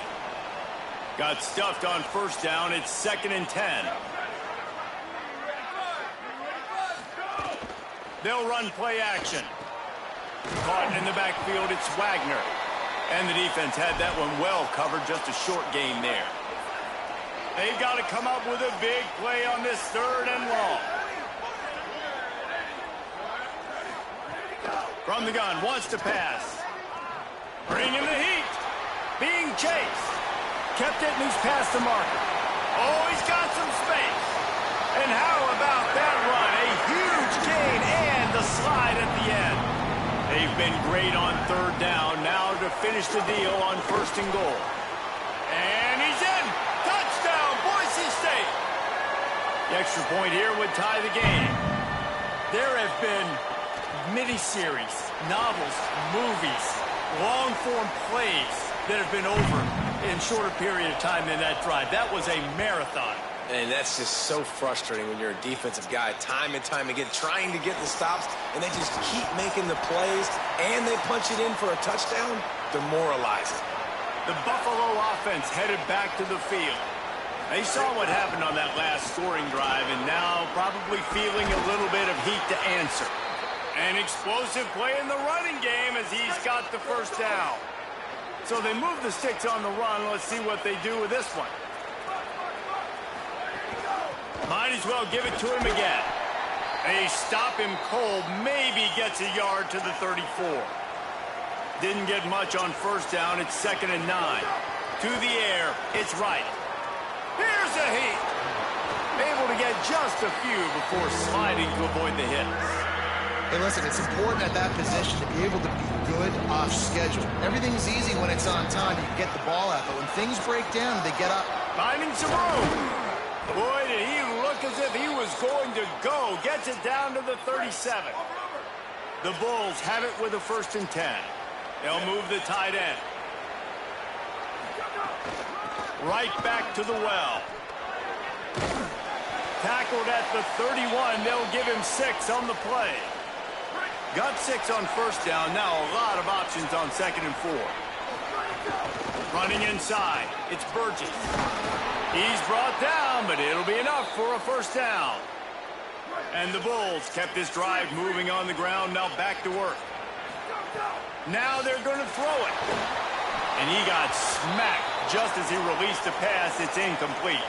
Got stuffed on first down. It's 2nd and 10. They'll run play action. Caught in the backfield, it's Wagner. And the defense had that one well covered, just a short gain there. They've got to come up with a big play on this 3rd and long. From the gun, wants to pass. Bringing the heat. Being chased. Kept it and he's past the marker. Oh, he's got some space. And how about that run? A huge gain and the slide at the end. A They've been great on third down. Now to finish the deal on 1st and goal. And he's in. Touchdown, Boise State. The extra point here would tie the game. There have been miniseries, novels, movies, long-form plays that have been over in shorter period of time than that drive. That was a marathon. And that's just so frustrating when you're a defensive guy, time and time again, trying to get the stops, and they just keep making the plays, and they punch it in for a touchdown. Demoralizing. The Buffalo offense headed back to the field. They saw what happened on that last scoring drive, and now probably feeling a little bit of heat to answer. An explosive play in the running game as he's got the 1st down. So they move the sticks on the run. Let's see what they do with this one. Might as well give it to him again. They stop him cold. Maybe gets a yard to the 34. Didn't get much on 1st down. It's 2nd and 9. To the air. It's right. Here's a heat. Able to get just a few before sliding to avoid the hits. Hey, listen, it's important at that position to be able to be good off schedule. Everything's easy when it's on time. You can get the ball out, but when things break down, they get up. Finding some room. Boy, did he look as if he was going to go. Gets it down to the 37. The Bulls have it with a 1st and 10. They'll move the tight end. Right back to the well. Tackled at the 31. They'll give him 6 on the play. Got 6 on 1st down. Now a lot of options on 2nd and 4. Running inside. It's Burgess. He's brought down, but it'll be enough for a 1st down. And the Bulls kept this drive moving on the ground. Now back to work. Now they're going to throw it. And he got smacked just as he released the pass. It's incomplete.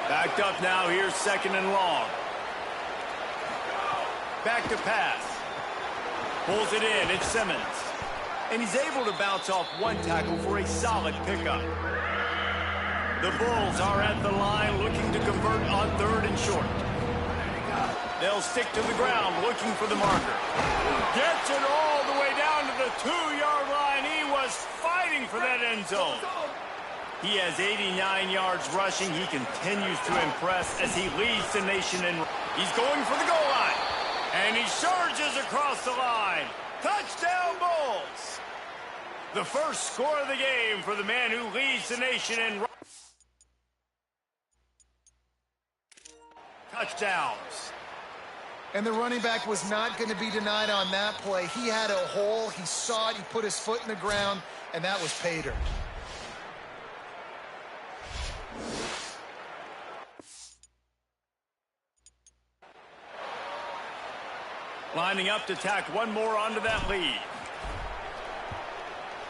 Backed up now. Here's 2nd and long. Back to pass. Pulls it in. It's Simmons. And he's able to bounce off one tackle for a solid pickup. The Bulls are at the line looking to convert on 3rd and short. They'll stick to the ground looking for the marker. Gets it all the way down to the 2-yard line. He was fighting for that end zone. He has 89 yards rushing. He continues to impress as he leads the nation in. He's going for the goal line. And he surges across the line. Touchdown, Bulls. The 1st score of the game for the man who leads the nation in touchdowns. And the running back was not going to be denied on that play. He had a hole. He saw it. He put his foot in the ground, and that was pay dirt. Lining up to tack one more onto that lead.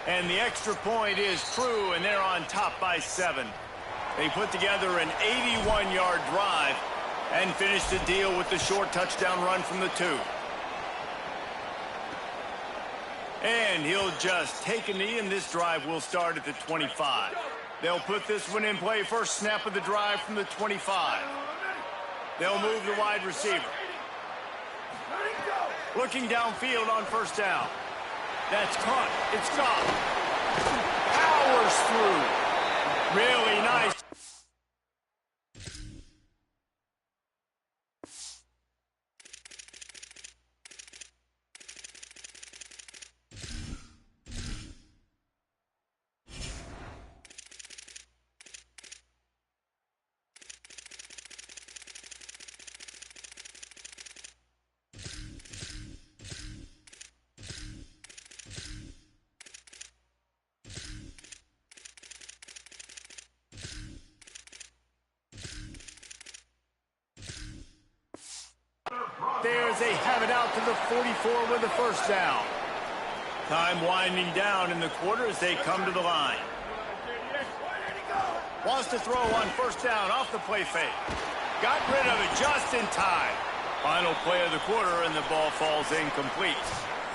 And the extra point is true, and they're on top by 7. They put together an 81-yard drive and finished the deal with the short touchdown run from the 2. And he'll just take a knee, and this drive will start at the 25. They'll put this one in play. First snap of the drive from the 25. They'll move the wide receiver. Looking downfield on 1st down. That's caught. It's gone. Powers through. Really nice. There's they have it out to the 44 with the 1st down. Time winding down in the quarter as they come to the line. Wants to throw on 1st down off the play fake. Got rid of it just in time. Final play of the quarter, and the ball falls incomplete.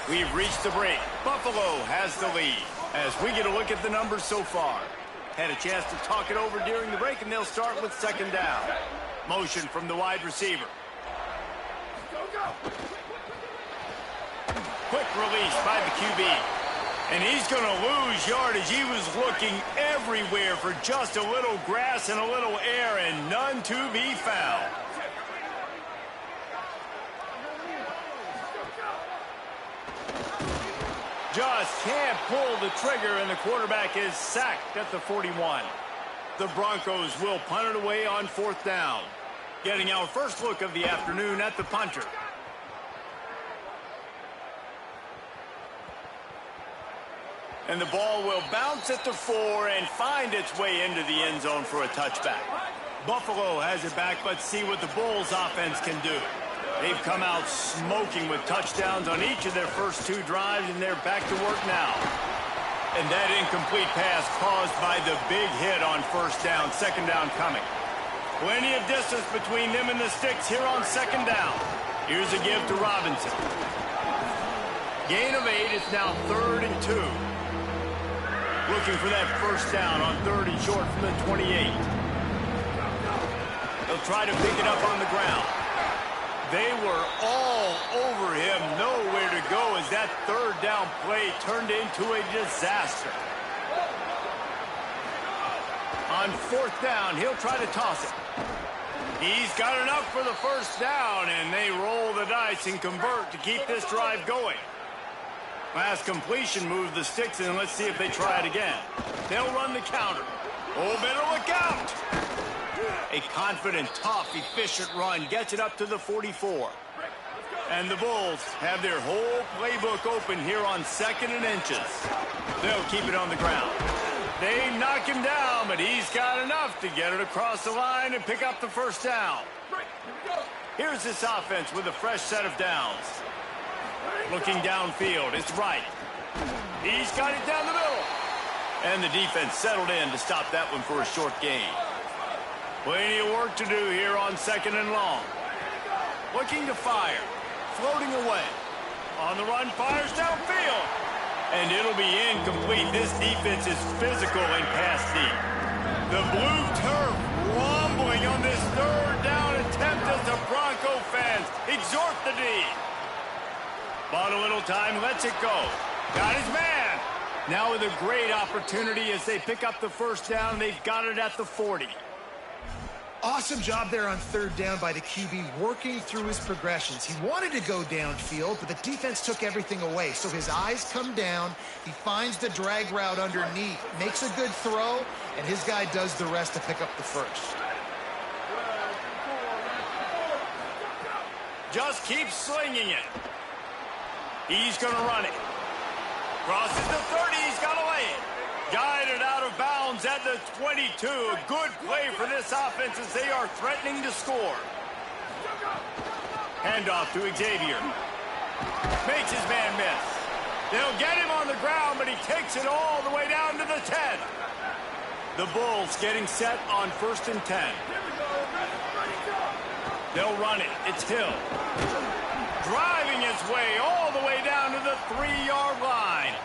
We've reached the break. Buffalo has the lead as we get a look at the numbers so far. Had a chance to talk it over during the break, and they'll start with 2nd down. Motion from the wide receiver. Quick release by the QB. And he's going to lose yardage. He was looking everywhere for just a little grass and a little air, and none to be found. Just can't pull the trigger, and the quarterback is sacked at the 41. The Broncos will punt it away on 4th down. Getting our first look of the afternoon at the punter. And the ball will bounce at the 4 and find its way into the end zone for a touchback. Buffalo has it back. Let's see what the Bulls offense can do. They've come out smoking with touchdowns on each of their first 2 drives, and they're back to work now. And that incomplete pass caused by the big hit on 1st down, 2nd down coming. Plenty of distance between them and the sticks here on 2nd down. Here's a give to Robinson. Gain of 8. It's now 3rd and 2. Looking for that 1st down on 3rd and short from the 28. They'll try to pick it up on the ground. They were all over him, nowhere to go as that 3rd down play turned into a disaster. On 4th down, he'll try to toss it. He's got enough for the 1st down, and they roll the dice and convert to keep this drive going. Last completion moves the sticks, and let's see if they try it again. They'll run the counter. Oh, better look out! A confident, tough, efficient run gets it up to the 44. And the Bulls have their whole playbook open here on 2nd and inches. They'll keep it on the ground. They knock him down, but he's got enough to get it across the line and pick up the 1st down. Here's this offense with a fresh set of downs. Looking downfield, it's right. He's got it down the middle. And the defense settled in to stop that one for a short gain. Plenty of work to do here on 2nd and long. Looking to fire. Floating away. On the run, fires downfield. And it'll be incomplete. This defense is physical and pass deep. The blue turf rumbling on this 3rd down attempt as the Bronco fans exhort the D. Bought a little time, lets it go. Got his man. Now with a great opportunity as they pick up the 1st down. They've got it at the 40. Awesome job there on 3rd down by the QB, working through his progressions. He wanted to go downfield, but the defense took everything away. So his eyes come down. He finds the drag route underneath, makes a good throw, and his guy does the rest to pick up the 1st. Just keep slinging it. He's going to run it. Crosses the 30. He's got to lay it. Guided out of bounds at the 22. A good play for this offense as they are threatening to score. Handoff to Xavier. Makes his man miss. They'll get him on the ground, but he takes it all the way down to the 10. The Bulls getting set on 1st and 10. They'll run it. It's Hill. Driving his way all the way down to the 3-yard line.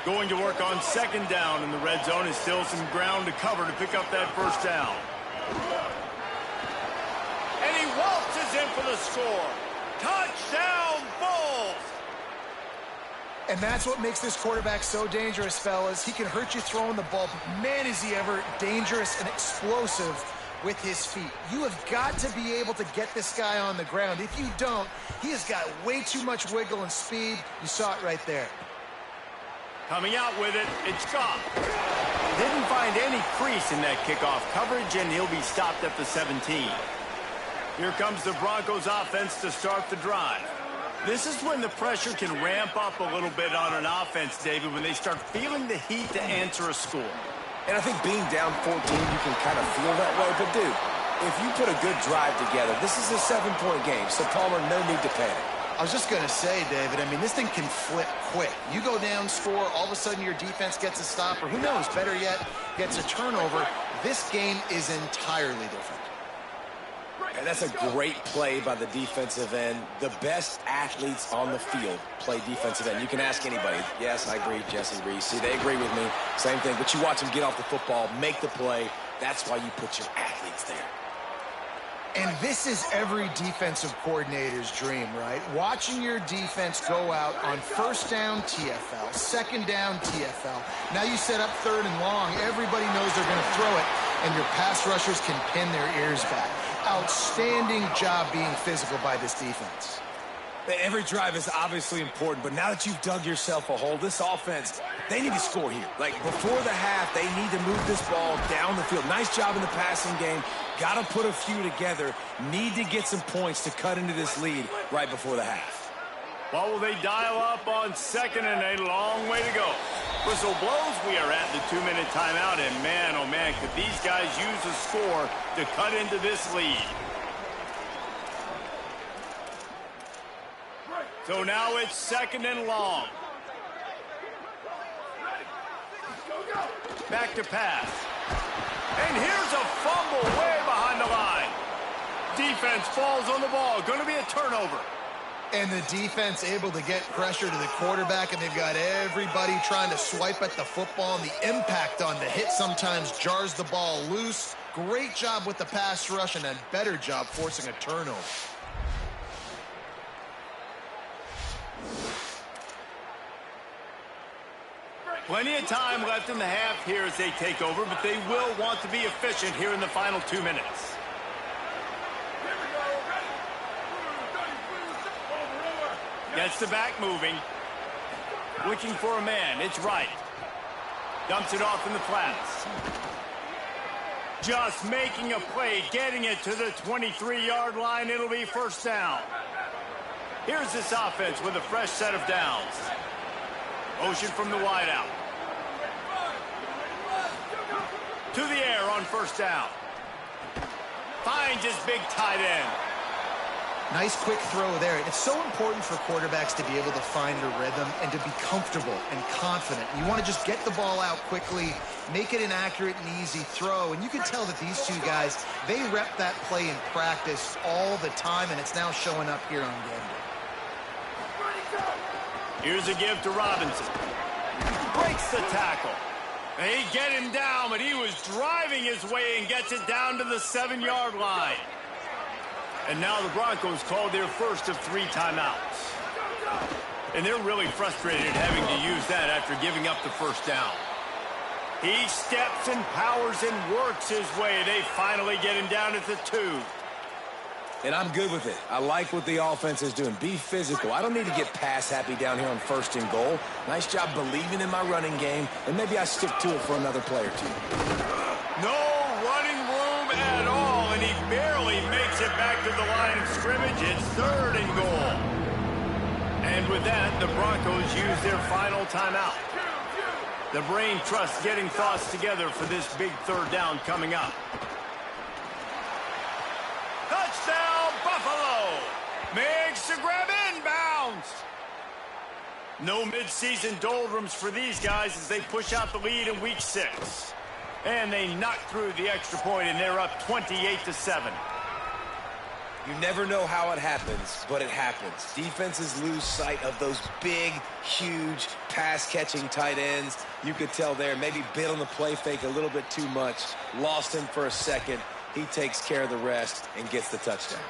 Going to work on 2nd down in the red zone. Is still some ground to cover to pick up that 1st down. And he waltzes in for the score. Touchdown, Bulls! And that's what makes this quarterback so dangerous, fellas. He can hurt you throwing the ball, but man, is he ever dangerous and explosive with his feet. You have got to be able to get this guy on the ground. If you don't, he has got way too much wiggle and speed. You saw it right there. Coming out with it, it's Goff. Didn't find any crease in that kickoff coverage, and he'll be stopped at the 17. Here comes the Broncos offense to start the drive. This is when the pressure can ramp up a little bit on an offense, David, when they start feeling the heat to answer a score. And I think being down 14, you can kind of feel that way. But, dude, if you put a good drive together, this is a 7-point game. So, Palmer, no need to panic. I was just going to say, David, I mean, this thing can flip quick. You go down, score, all of a sudden your defense gets a stop, or who knows, better yet, gets a turnover. This game is entirely different. And that's a great play by the defensive end. The best athletes on the field play defensive end. You can ask anybody. Yes, I agree. Jesse agrees. See, they agree with me. Same thing. But you watch them get off the football, make the play. That's why you put your athletes there. And this is every defensive coordinator's dream, right? Watching your defense go out on first down TFL, second down TFL. Now you set up third and long. Everybody knows they're going to throw it, and your pass rushers can pin their ears back. Outstanding job being physical by this defense. Every drive is obviously important, but now that you've dug yourself a hole, this offense, they need to score here. Like, before the half, they need to move this ball down the field. Nice job in the passing game. Got to put a few together. Need to get some points to cut into this lead right before the half. Well, will they dial up on second and a long way to go? Whistle blows, we are at the 2-minute timeout, and man, oh man, could these guys use a score to cut into this lead. So now it's second and long. Back to pass. And here's a fumble way behind the line. Defense falls on the ball. Going to be a turnover. And the defense able to get pressure to the quarterback, and they've got everybody trying to swipe at the football, and the impact on the hit sometimes jars the ball loose. Great job with the pass rush, and a better job forcing a turnover. Plenty of time left in the half here as they take over, but they will want to be efficient here in the final 2 minutes. Gets the back moving. Looking for a man. It's right. Dumps it off in the flats. Just making a play, getting it to the 23-yard line. It'll be first down. Here's this offense with a fresh set of downs. Motion from the wideout. To the air on first down. Finds his big tight end. Nice quick throw there. It's so important for quarterbacks to be able to find a rhythm and to be comfortable and confident. You want to just get the ball out quickly, make it an accurate and easy throw. And you can tell that these two guys, they rep that play in practice all the time, and it's now showing up here on game day. Here's a give to Robinson. Breaks the tackle. They get him down, but he was driving his way and gets it down to the 7-yard line. And now the Broncos called their first of 3 timeouts. And they're really frustrated having to use that after giving up the first down. He steps and powers and works his way. They finally get him down at the 2. And I'm good with it. I like what the offense is doing. Be physical. I don't need to get pass happy down here on first and goal. Nice job believing in my running game, and maybe I stick to it for another play or two. No running room at all, and he barely makes it back to the line of scrimmage. It's third and goal. And with that, the Broncos use their final timeout. The brain trust getting thoughts together for this big third down coming up. Touchdown, Buffalo! Makes the grab inbounds. No midseason doldrums for these guys as they push out the lead in week 6. And they knock through the extra point, and they're up 28-7. You never know how it happens, but it happens. Defenses lose sight of those big, huge, pass-catching tight ends. You could tell there, maybe bit on the play fake a little bit too much. Lost him for a second. He takes care of the rest and gets the touchdown.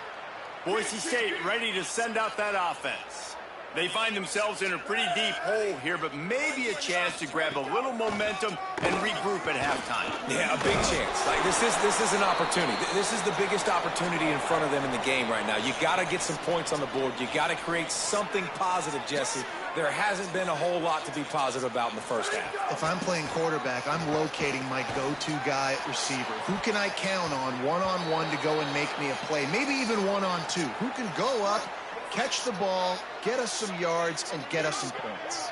Boise State ready to send out that offense. They find themselves in a pretty deep hole here, but maybe a chance to grab a little momentum and regroup at halftime. Yeah, a big chance. Like this is an opportunity. This is the biggest opportunity in front of them in the game right now. You got to get some points on the board. You got to create something positive, Jesse. There hasn't been a whole lot to be positive about in the first half. If I'm playing quarterback, I'm locating my go-to guy at receiver. Who can I count on one-on-one to go and make me a play? Maybe even one-on-two. Who can go up, catch the ball, get us some yards, and get us some points?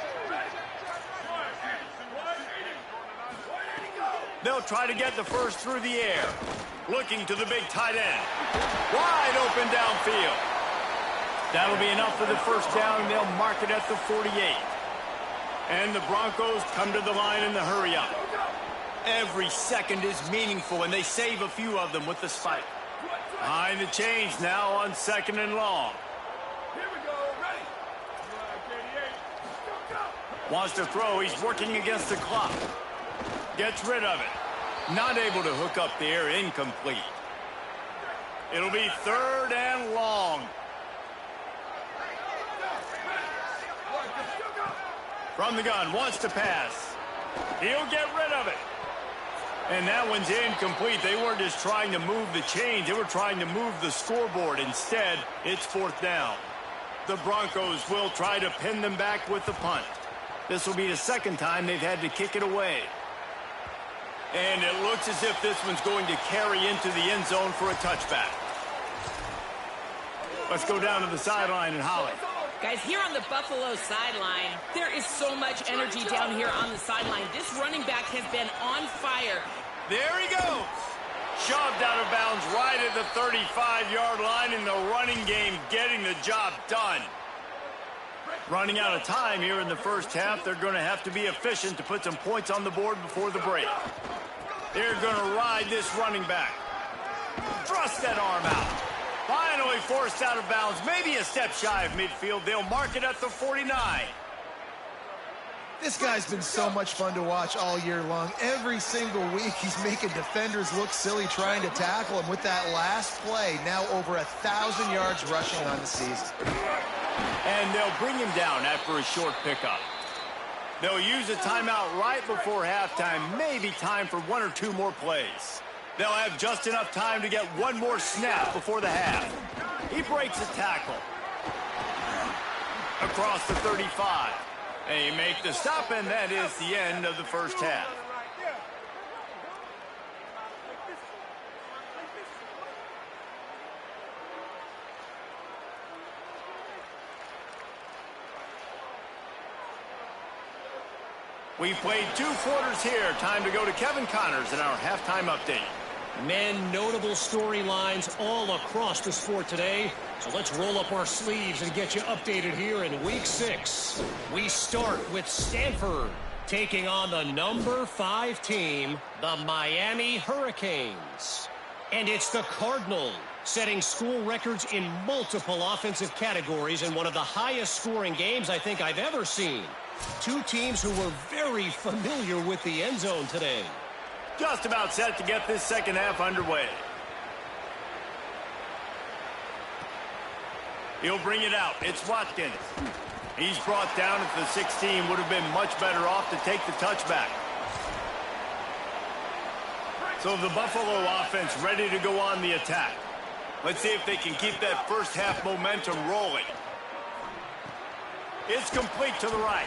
They'll try to get the first through the air. Looking to the big tight end. Wide open downfield. That'll be enough for the first down, and they'll mark it at the 48. And the Broncos come to the line in the hurry-up. Every second is meaningful, and they save a few of them with the spike. Behind the chains now on second and long. Wants to throw. He's working against the clock. Gets rid of it. Not able to hook up the air. Incomplete. It'll be 3rd and long. From the gun, wants to pass. He'll get rid of it. And that one's incomplete. They weren't just trying to move the chains. They were trying to move the scoreboard. Instead, it's 4th down. The Broncos will try to pin them back with the punt. This will be the 2nd time they've had to kick it away. And it looks as if this one's going to carry into the end zone for a touchback. Let's go down to the sideline and Holly. Guys, here on the Buffalo sideline, there is so much energy down here on the sideline. This running back has been on fire. There he goes. Shoved out of bounds right at the 35-yard line in the running game, getting the job done. Running out of time here in the first half. They're going to have to be efficient to put some points on the board before the break. They're going to ride this running back. Thrust that arm out. Finally forced out of bounds, maybe a step shy of midfield. They'll mark it at the 49. This guy's been so much fun to watch all year long. Every single week, he's making defenders look silly trying to tackle him with that last play. Now over 1,000 yards rushing on the season. And they'll bring him down after a short pickup. They'll use a timeout right before halftime, maybe time for 1 or 2 more plays. They'll have just enough time to get 1 more snap before the half. He breaks a tackle. Across the 35. They make the stop, and that is the end of the first half. We've played 2 quarters here. Time to go to Kevin Connors in our halftime update. Men, notable storylines all across the sport today. So let's roll up our sleeves and get you updated here in Week 6. We start with Stanford taking on the number 5 team, the Miami Hurricanes. And it's the Cardinals setting school records in multiple offensive categories in one of the highest scoring games I think I've ever seen. 2 teams who were very familiar with the end zone today. Just about set to get this second half underway. He'll bring it out. It's Watkins. He's brought down at the 16. Would have been much better off to take the touchback. So the Buffalo offense ready to go on the attack. Let's see if they can keep that first half momentum rolling. It's complete to the right.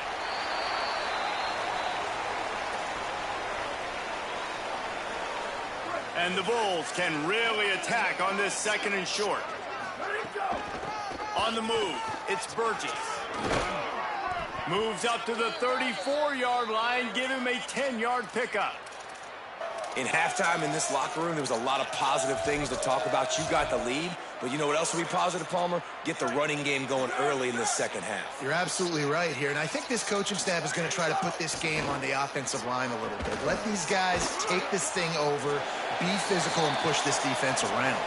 And the Bulls can really attack on this 2nd and short. On the move, it's Burgess. Moves up to the 34-yard line, give him a 10-yard pickup. In halftime in this locker room, there was a lot of positive things to talk about. You got the lead, but you know what else will be positive, Palmer? Get the running game going early in the second half. You're absolutely right here, and I think this coaching staff is going to try to put this game on the offensive line a little bit. Let these guys take this thing over, be physical, and push this defense around.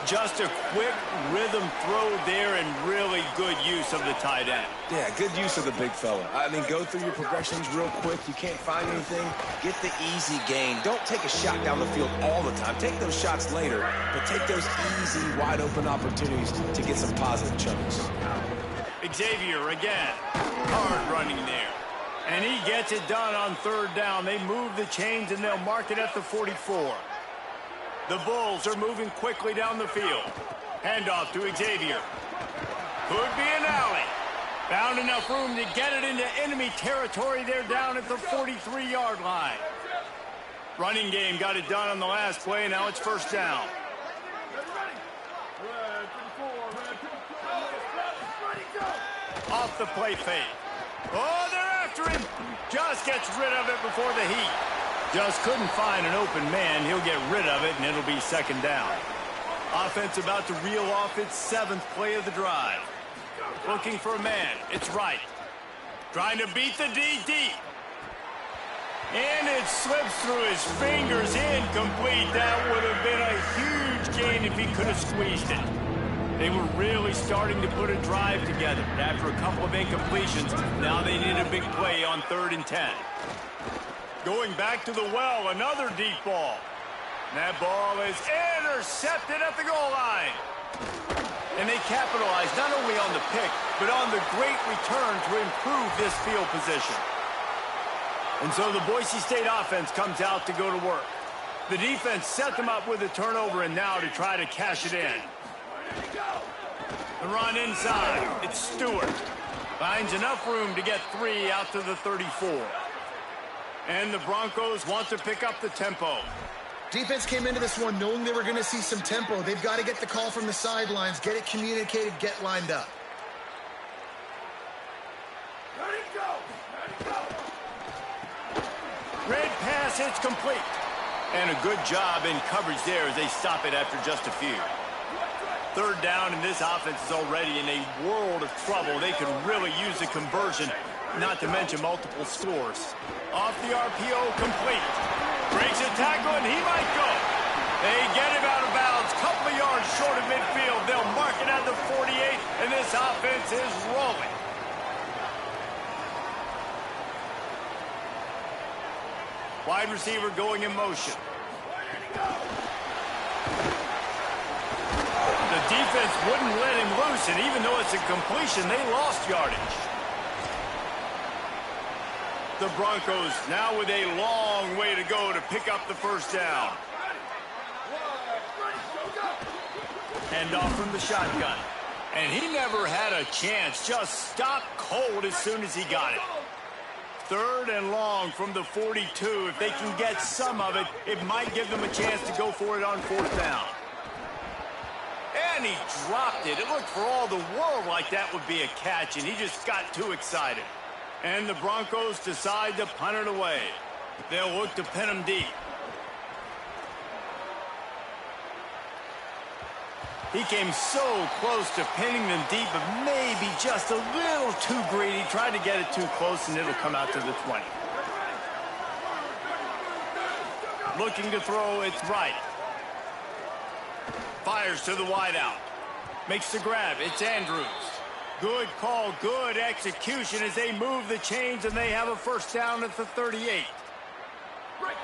Just a quick rhythm throw there and really good use of the tight end. Yeah, good use of the big fella. I mean, go through your progressions real quick. You can't find anything. Get the easy gain. Don't take a shot down the field all the time. Take those shots later, but take those easy, wide-open opportunities to get some positive chunks. Xavier again. Hard running there. And he gets it done on 3rd down. They move the chains, and they'll mark it at the 44. The Bulls are moving quickly down the field. Handoff to Xavier. Could be an alley. Found enough room to get it into enemy territory. They're down at the 43-yard line. Running game got it done on the last play. Now it's 1st down. Off the play fake. Oh, they're after him. Just gets rid of it before the heat. Just couldn't find an open man. He'll get rid of it, and it'll be 2nd down. Offense about to reel off its 7th play of the drive. Looking for a man. It's right. Trying to beat the D deep. And it slips through his fingers. Incomplete. That would have been a huge gain if he could have squeezed it. They were really starting to put a drive together. After a couple of incompletions, now they need a big play on 3rd and 10. Going back to the well, another deep ball. That ball is intercepted at the goal line. And they capitalize not only on the pick, but on the great return to improve this field position. And so the Boise State offense comes out to go to work. The defense set them up with a turnover, and now to try to cash it in. The run inside. It's Stewart. Finds enough room to get 3 out to the 34. And the Broncos want to pick up the tempo. Defense came into this one knowing they were going to see some tempo. They've got to get the call from the sidelines, get it communicated, get lined up. Ready, go! Ready, go! Red pass, it's complete. And a good job in coverage there as they stop it after just a few. Third down, and this offense is already in a world of trouble. They could really use a conversion, not to mention multiple scores. Off the RPO, complete. Breaks a tackle, and he might go. They get him out of bounds, couple of yards short of midfield. They'll mark it at the 48, and this offense is rolling. Wide receiver going in motion. The defense wouldn't let him loose, and even though it's a completion, they lost yardage. The Broncos now with a long way to go to pick up the first down. Hand off from the shotgun. And he never had a chance, just stopped cold as soon as he got it. Third and long from the 42. If they can get some of it, it might give them a chance to go for it on fourth down. And he dropped it. It looked for all the world like that would be a catch, and he just got too excited. And the Broncos decide to punt it away. They'll look to pin him deep. He came so close to pinning them deep, but maybe just a little too greedy. Tried to get it too close, and it'll come out to the 20. Looking to throw, it's right. Fires to the wideout. Makes the grab, it's Andrews. Good call, good execution as they move the chains, and they have a first down at the 38.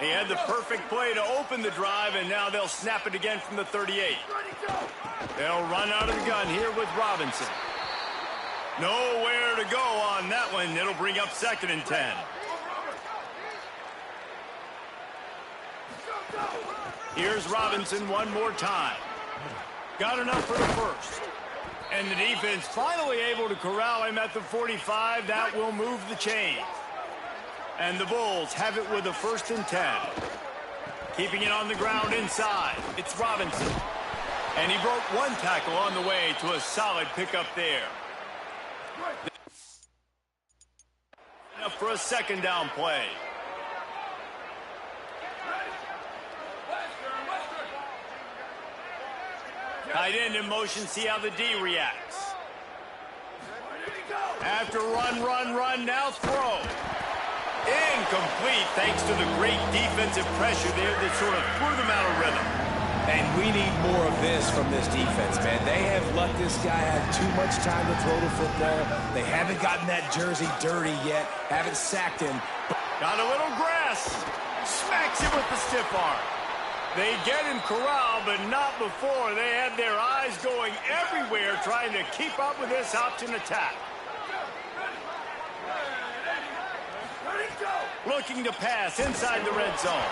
They had the perfect play to open the drive, and now they'll snap it again from the 38. They'll run out of the gun here with Robinson. Nowhere to go on that one. It'll bring up 2nd and 10. Here's Robinson one more time. Got enough for the first. And the defense finally able to corral him at the 45. That will move the chains. And the Bulls have it with a 1st and 10. Keeping it on the ground inside. It's Robinson. And he broke one tackle on the way to a solid pickup there. Up for a 2nd down play. Tight end in motion, see how the D reacts. After run, now throw. Incomplete thanks to the great defensive pressure there that sort of threw them out of rhythm. And we need more of this from this defense, man. They have let this guy have too much time to throw the football. They haven't gotten that jersey dirty yet, haven't sacked him. Got a little grass. Smacks him with the stiff arm. They get him corralled, but not before. They had their eyes going everywhere trying to keep up with this option attack. Looking to pass inside the red zone.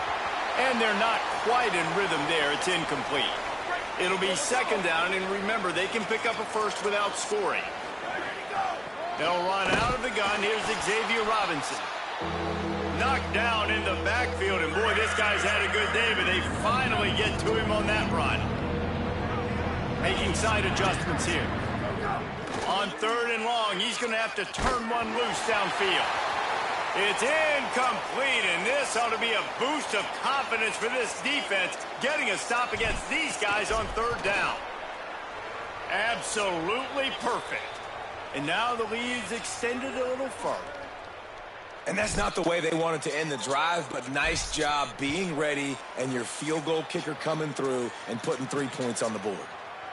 And they're not quite in rhythm there. It's incomplete. It'll be 2nd down, and remember, they can pick up a first without scoring. They'll run out of the gun. Here's Xavier Robinson. Knocked down in the backfield, and boy, this guy's had a good day, but they finally get to him on that run. Making side adjustments here. On 3rd and long, he's going to have to turn one loose downfield. It's incomplete, and this ought to be a boost of confidence for this defense, getting a stop against these guys on 3rd down. Absolutely perfect. And now the lead's extended a little further. And that's not the way they wanted to end the drive, but nice job being ready and your field goal kicker coming through and putting 3 points on the board.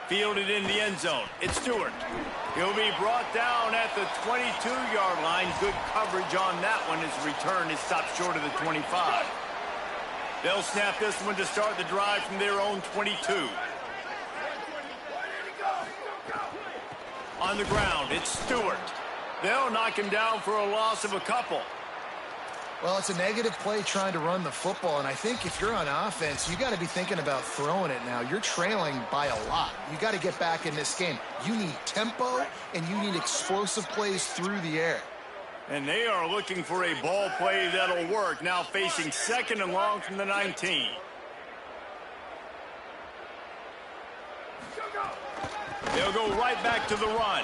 Fielded in the end zone. It's Stewart. He'll be brought down at the 22-yard line. Good coverage on that one. His return is stopped short of the 25. They'll snap this one to start the drive from their own 22. On the ground, it's Stewart. They'll knock him down for a loss of a couple. Well, it's a negative play trying to run the football, and I think if you're on offense, you got to be thinking about throwing it now. You're trailing by a lot. You got to get back in this game. You need tempo, and you need explosive plays through the air. And they are looking for a ball play that'll work, now facing 2nd and long from the 19. They'll go right back to the run.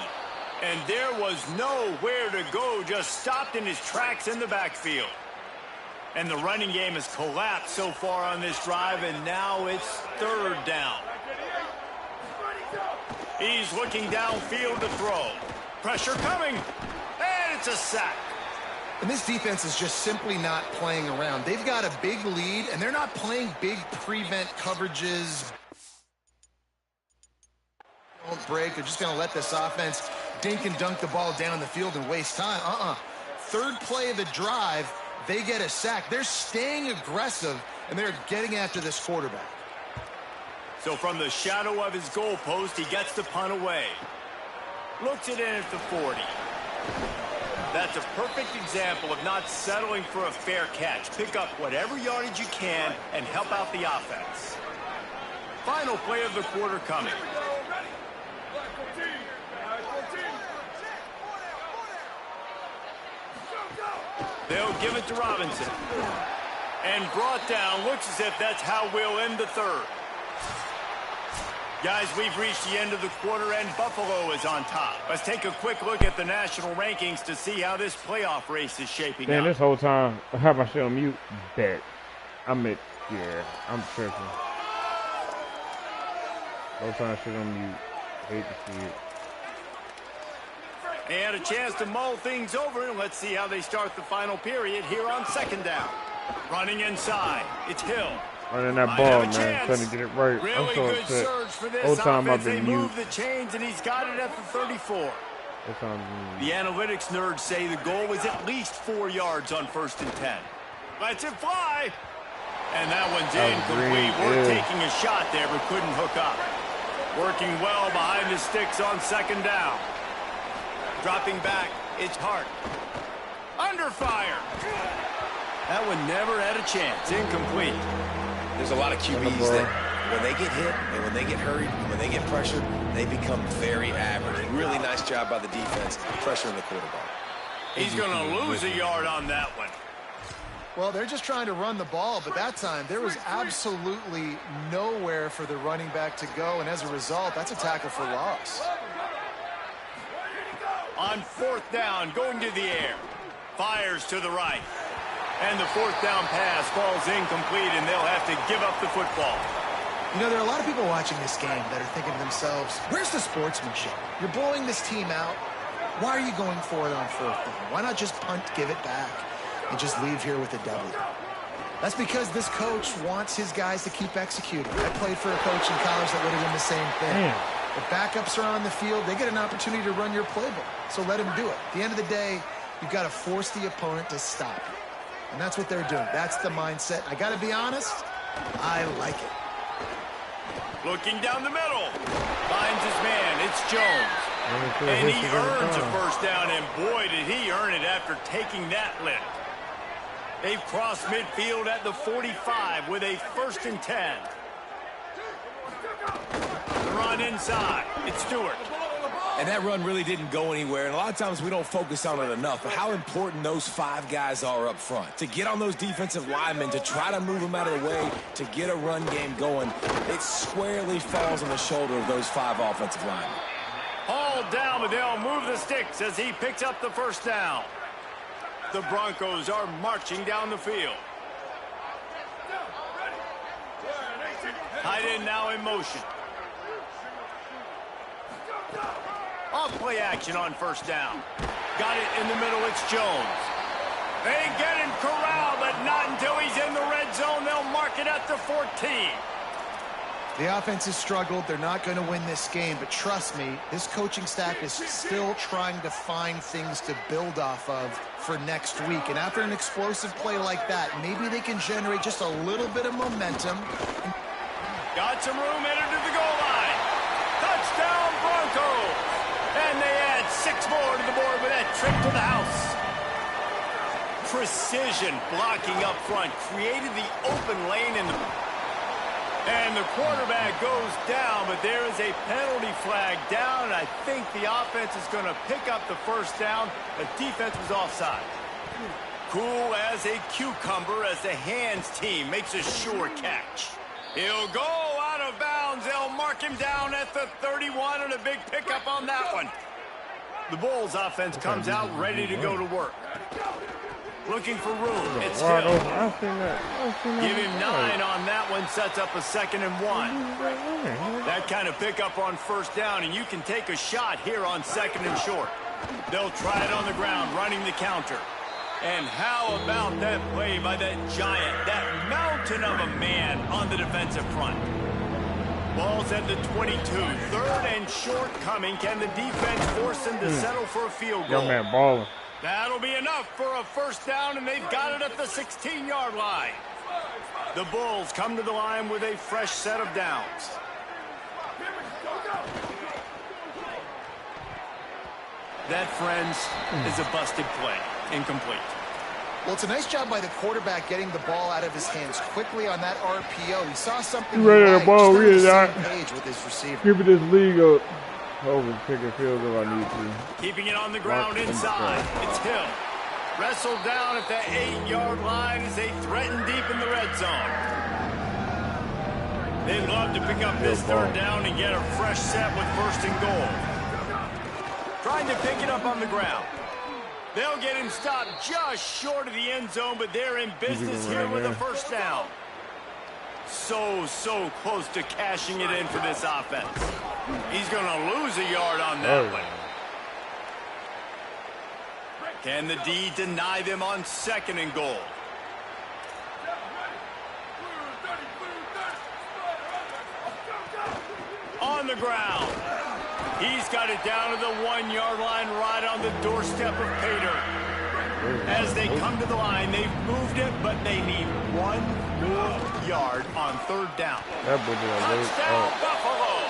And there was nowhere to go, just stopped in his tracks in the backfield. And the running game has collapsed so far on this drive, and now it's 3rd down. He's looking downfield to throw. Pressure coming, and it's a sack. And this defense is just simply not playing around. They've got a big lead, and they're not playing big prevent coverages. Don't break. They're just going to let this offense dink and dunk the ball down the field and waste time. 3rd play of the drive, they get a sack. They're staying aggressive, and they're getting after this quarterback. So from the shadow of his goalpost, he gets the punt away. Looks it in at the 40. That's a perfect example of not settling for a fair catch. Pick up whatever yardage you can and help out the offense. Final play of the quarter coming. They'll give it to Robinson. And brought down. Looks as if that's how we'll end the 3rd. Guys, we've reached the end of the quarter, and Buffalo is on top. Let's take a quick look at the national rankings to see how this playoff race is shaping up. This whole time, I have my shit on mute. Bet. I'm tripping. Whole time shit on mute. Hate to see it. And a chance to mull things over, and let's see how they start the final period here on 2nd down. Running inside, it's Hill. Running that ball, man, trying to get it right. Really I'm so good upset. surge for this Whole time offense. I've They been move mute. the chains, and he's got it at the 34. The analytics nerds say the goal was at least 4 yards on 1st and 10. Lets it fly. And that one's incomplete. We're taking a shot there, but couldn't hook up. Working well behind the sticks on 2nd down. Dropping back, it's Hart. Under fire. That one never had a chance. Incomplete. There's a lot of QBs that when they get hit and when they get hurried and when they get pressured, they become very average. Really nice job by the defense pressuring the quarterback. He's going to lose a yard on that one. Well, they're just trying to run the ball, but that time there was absolutely nowhere for the running back to go, and as a result, that's a tackle for loss. On 4th down, going to the air. Fires to the right. And the 4th down pass falls incomplete, and they'll have to give up the football. You know, there are a lot of people watching this game that are thinking to themselves, where's the sportsmanship? You're blowing this team out. Why are you going for it on 4th down? Why not just punt, give it back, and just leave here with a W? That's because this coach wants his guys to keep executing. I played for a coach in college that would have done the same thing. If backups are on the field, they get an opportunity to run your playbook. So let them do it. At the end of the day, you've got to force the opponent to stop you. And that's what they're doing. That's the mindset. I got to be honest, I like it. Looking down the middle. Finds his man. It's Jones. And he earns a 1st down, and boy, did he earn it after taking that lift. They've crossed midfield at the 45 with a 1st and 10. Run inside. It's Stewart. And that run really didn't go anywhere, and a lot of times we don't focus on it enough, but how important those 5 guys are up front. To get on those defensive linemen, to try to move them out of the way, to get a run game going, it squarely falls on the shoulder of those 5 offensive linemen. Hauled down, but they'll move the sticks as he picks up the 1st down. The Broncos are marching down the field. Tight end now in motion. Off play action on 1st down. Got it in the middle, it's Jones. They get him corralled, but not until he's in the red zone. They'll mark it at the 14. The offense has struggled. They're not going to win this game, but trust me, this coaching staff is still trying to find things to build off of for next week. And after an explosive play like that, maybe they can generate just a little bit of momentum. Got some room headed to the goal line. Touchdown Broncos. And they add 6 more to the board with that trip to the house. Precision blocking up front created the open lane in the... And the quarterback goes down, but there is a penalty flag down. I think the offense is going to pick up the first down. The defense was offside. Cool as a cucumber as the hands team makes a sure catch. He'll go out of bounds. They'll mark him down at the 31 and a big pickup on that one. The Bulls offense comes out ready to go to work. Looking for room. It's Hill. Give him 9 on that one. Sets up a 2nd and 1. That kind of pickup on first down, and you can take a shot here on 2nd and short. They'll try it on the ground, running the counter. And how about that play by that giant, that mountain of a man on the defensive front? Ball's at the 22. 3rd and short coming. Can the defense force them to settle for a field goal? Young man balling. That'll be enough for a first down, and they've got it at the 16-yard line. The Bulls come to the line with a fresh set of downs. That, friends, is a busted play. Incomplete. Well, it's a nice job by the quarterback getting the ball out of his hands quickly on that RPO. He saw something ready to ball. With his receiver. Give it this league up. Over, pick a field goal I need to. Keeping it on the ground inside. It's Hill. Wrestled down at the 8-yard line as they threaten deep in the red zone. They'd love to pick up this 3rd down and get a fresh set with 1st and goal. Trying to pick it up on the ground. They'll get him stopped just short of the end zone, but they're in business here with a first down. So close to cashing it in for this offense. He's going to lose a yard on that one. Can the D deny them on 2nd and goal? On the ground. He's got it down to the 1-yard line right on the doorstep of Pater. As they come to the line, they've moved it, but they need 1 more yard on 3rd down. Touchdown, Buffalo!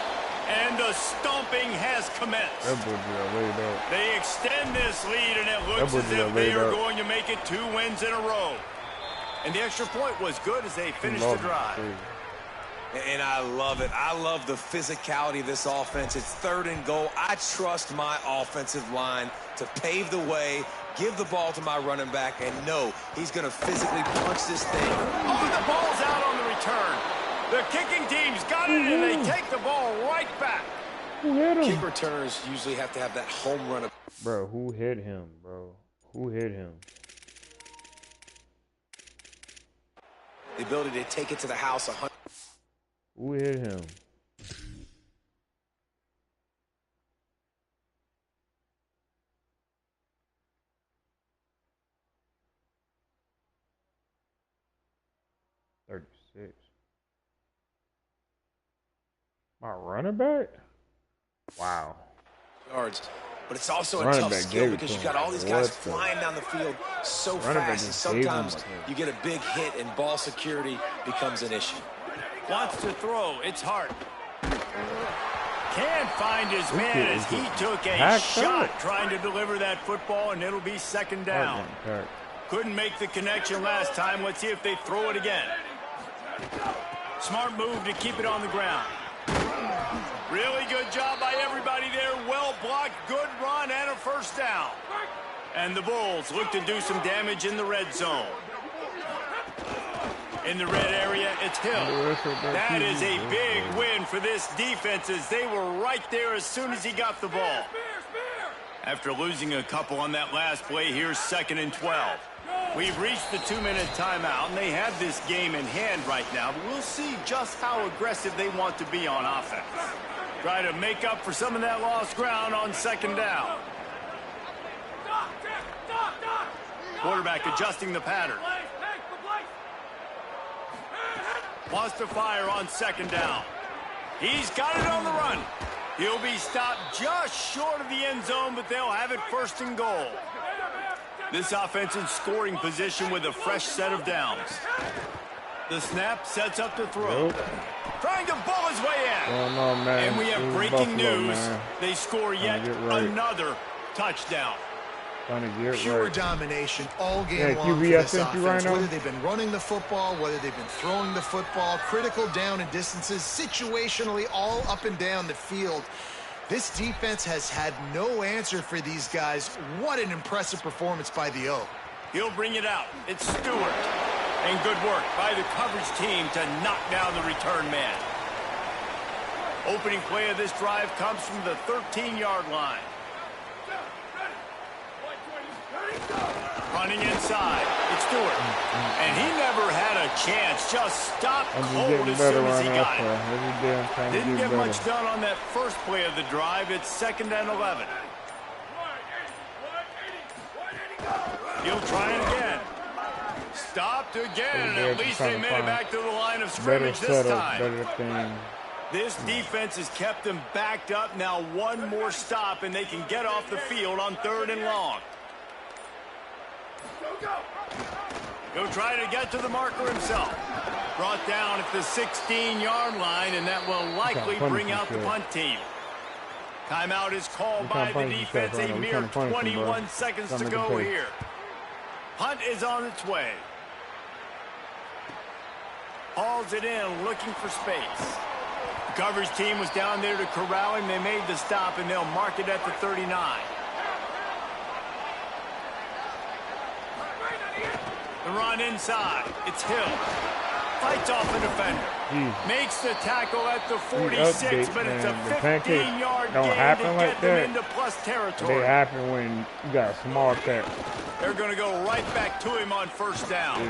And the stomping has commenced. They extend this lead, and it looks as if they are going to make it 2 wins in a row. And the extra point was good as they finished the drive. And I love it. I love the physicality of this offense. It's 3rd and goal. I trust my offensive line to pave the way, give the ball to my running back, and know he's going to physically punch this thing. Oh, the ball's out on the return. The kicking team's got it, and they take the ball right back. Who hit him? Kick returners usually have to have that home run. Bro, who hit him, bro? Who hit him? The ability to take it to the house. Who hit him? My running back? Wow. Yards. But it's also a tough skill because you got all these guys flying down the field so fast, and sometimes you get a big hit and ball security becomes an issue. Wants to throw. It's Hart. Can't find his man as he took a shot trying to deliver that football, and it'll be 2nd down. Couldn't make the connection last time. Let's see if they throw it again. Smart move to keep it on the ground. Really good job by everybody there. Well blocked, good run, and a first down. And the Bulls look to do some damage in the red zone. In the red area, it's Hill. That is a big win for this defense as they were right there as soon as he got the ball. After losing a couple on that last play, here's 2nd and 12. We've reached the 2-minute timeout, and they have this game in hand right now, but we'll see just how aggressive they want to be on offense. Try to make up for some of that lost ground on 2nd down. Quarterback adjusting the pattern. Wants to fire on 2nd down. He's got it on the run. He'll be stopped just short of the end zone, but they'll have it first and goal. This offense in scoring position with a fresh set of downs. The snap sets up the throw. Nope. Trying to ball his way in. Oh, no, man. And we have breaking news. Man. They score yet another touchdown. Pure domination all game long for this offense. Whether they've been running the football, whether they've been throwing the football, critical down and distances, situationally all up and down the field. This defense has had no answer for these guys. What an impressive performance by the O. He'll bring it out. It's Stewart. And good work by the coverage team to knock down the return man. Opening play of this drive comes from the 13-yard line. Running inside. It's Stewart. And he never had a chance. Just stopped cold as soon as he got it. Didn't get much done on that first play of the drive. It's 2nd and 11. He'll try it again. Stopped again, and at least they made it back to the line of scrimmage this time. This defense has kept them backed up. Now one more stop, and they can get off the field on 3rd and long. He'll try to get to the marker himself. Brought down at the 16-yard line, and that will likely bring out the punt team. Timeout is called by the defense. A mere 21 seconds to go here. Punt is on its way. Hauls it in, looking for space. The coverage team was down there to corral him. They made the stop, and they'll mark it at the 39. The run inside. It's Hill. Fights off the defender. Makes the tackle at the 46, but it's a 15-yard gain to get them into plus territory. They happen when you got a small tackle. They're going to go right back to him on 1st down.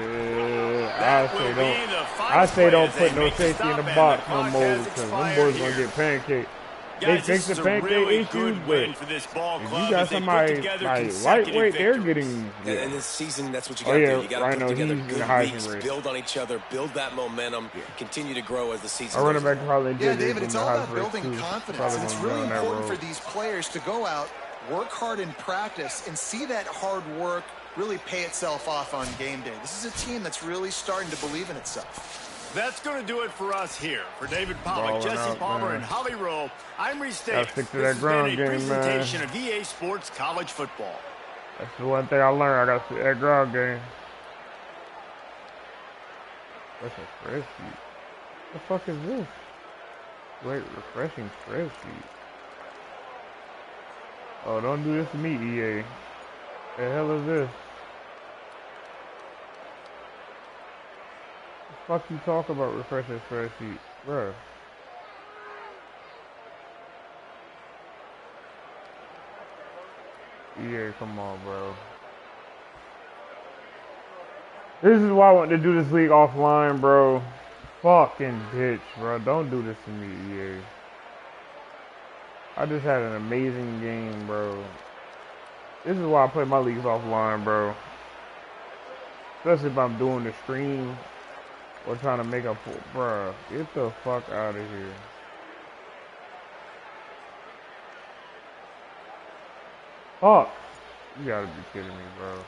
I say don't put no safety in the box no more because them boys going to get pancaked. They fix the pancake issues, but if you got somebody like lightweight, they're getting. In this season, that's what you got to do. You got to put together good weeks, build on each other, build that momentum, continue to grow as the season goes on. Yeah, David, it's all about building confidence, and it's really important for these players to go out, work hard in practice, and see that hard work really pay itself off on game day. This is a team that's really starting to believe in itself. That's going to do it for us here. For David Pollack, Jesse Palmer, and Holly Rowe, I'm Reese Davis. This has been a presentation of EA Sports College Football. That's the one thing I learned. I got to see that ground game. That's a spreadsheet. What the fuck is this? Wait, refreshing spreadsheet. Oh, don't do this to me, EA. The hell is this? What the fuck you talk about refreshing spreadsheet, bro? Yeah, come on, bro. This is why I want to do this league offline, bro. Fucking bitch, bro. Don't do this to me, EA. I just had an amazing game, bro. This is why I play my leagues offline, bro. Especially if I'm doing the stream or trying to make up for, bro. Get the fuck out of here. Fuck. You gotta be kidding me, bro.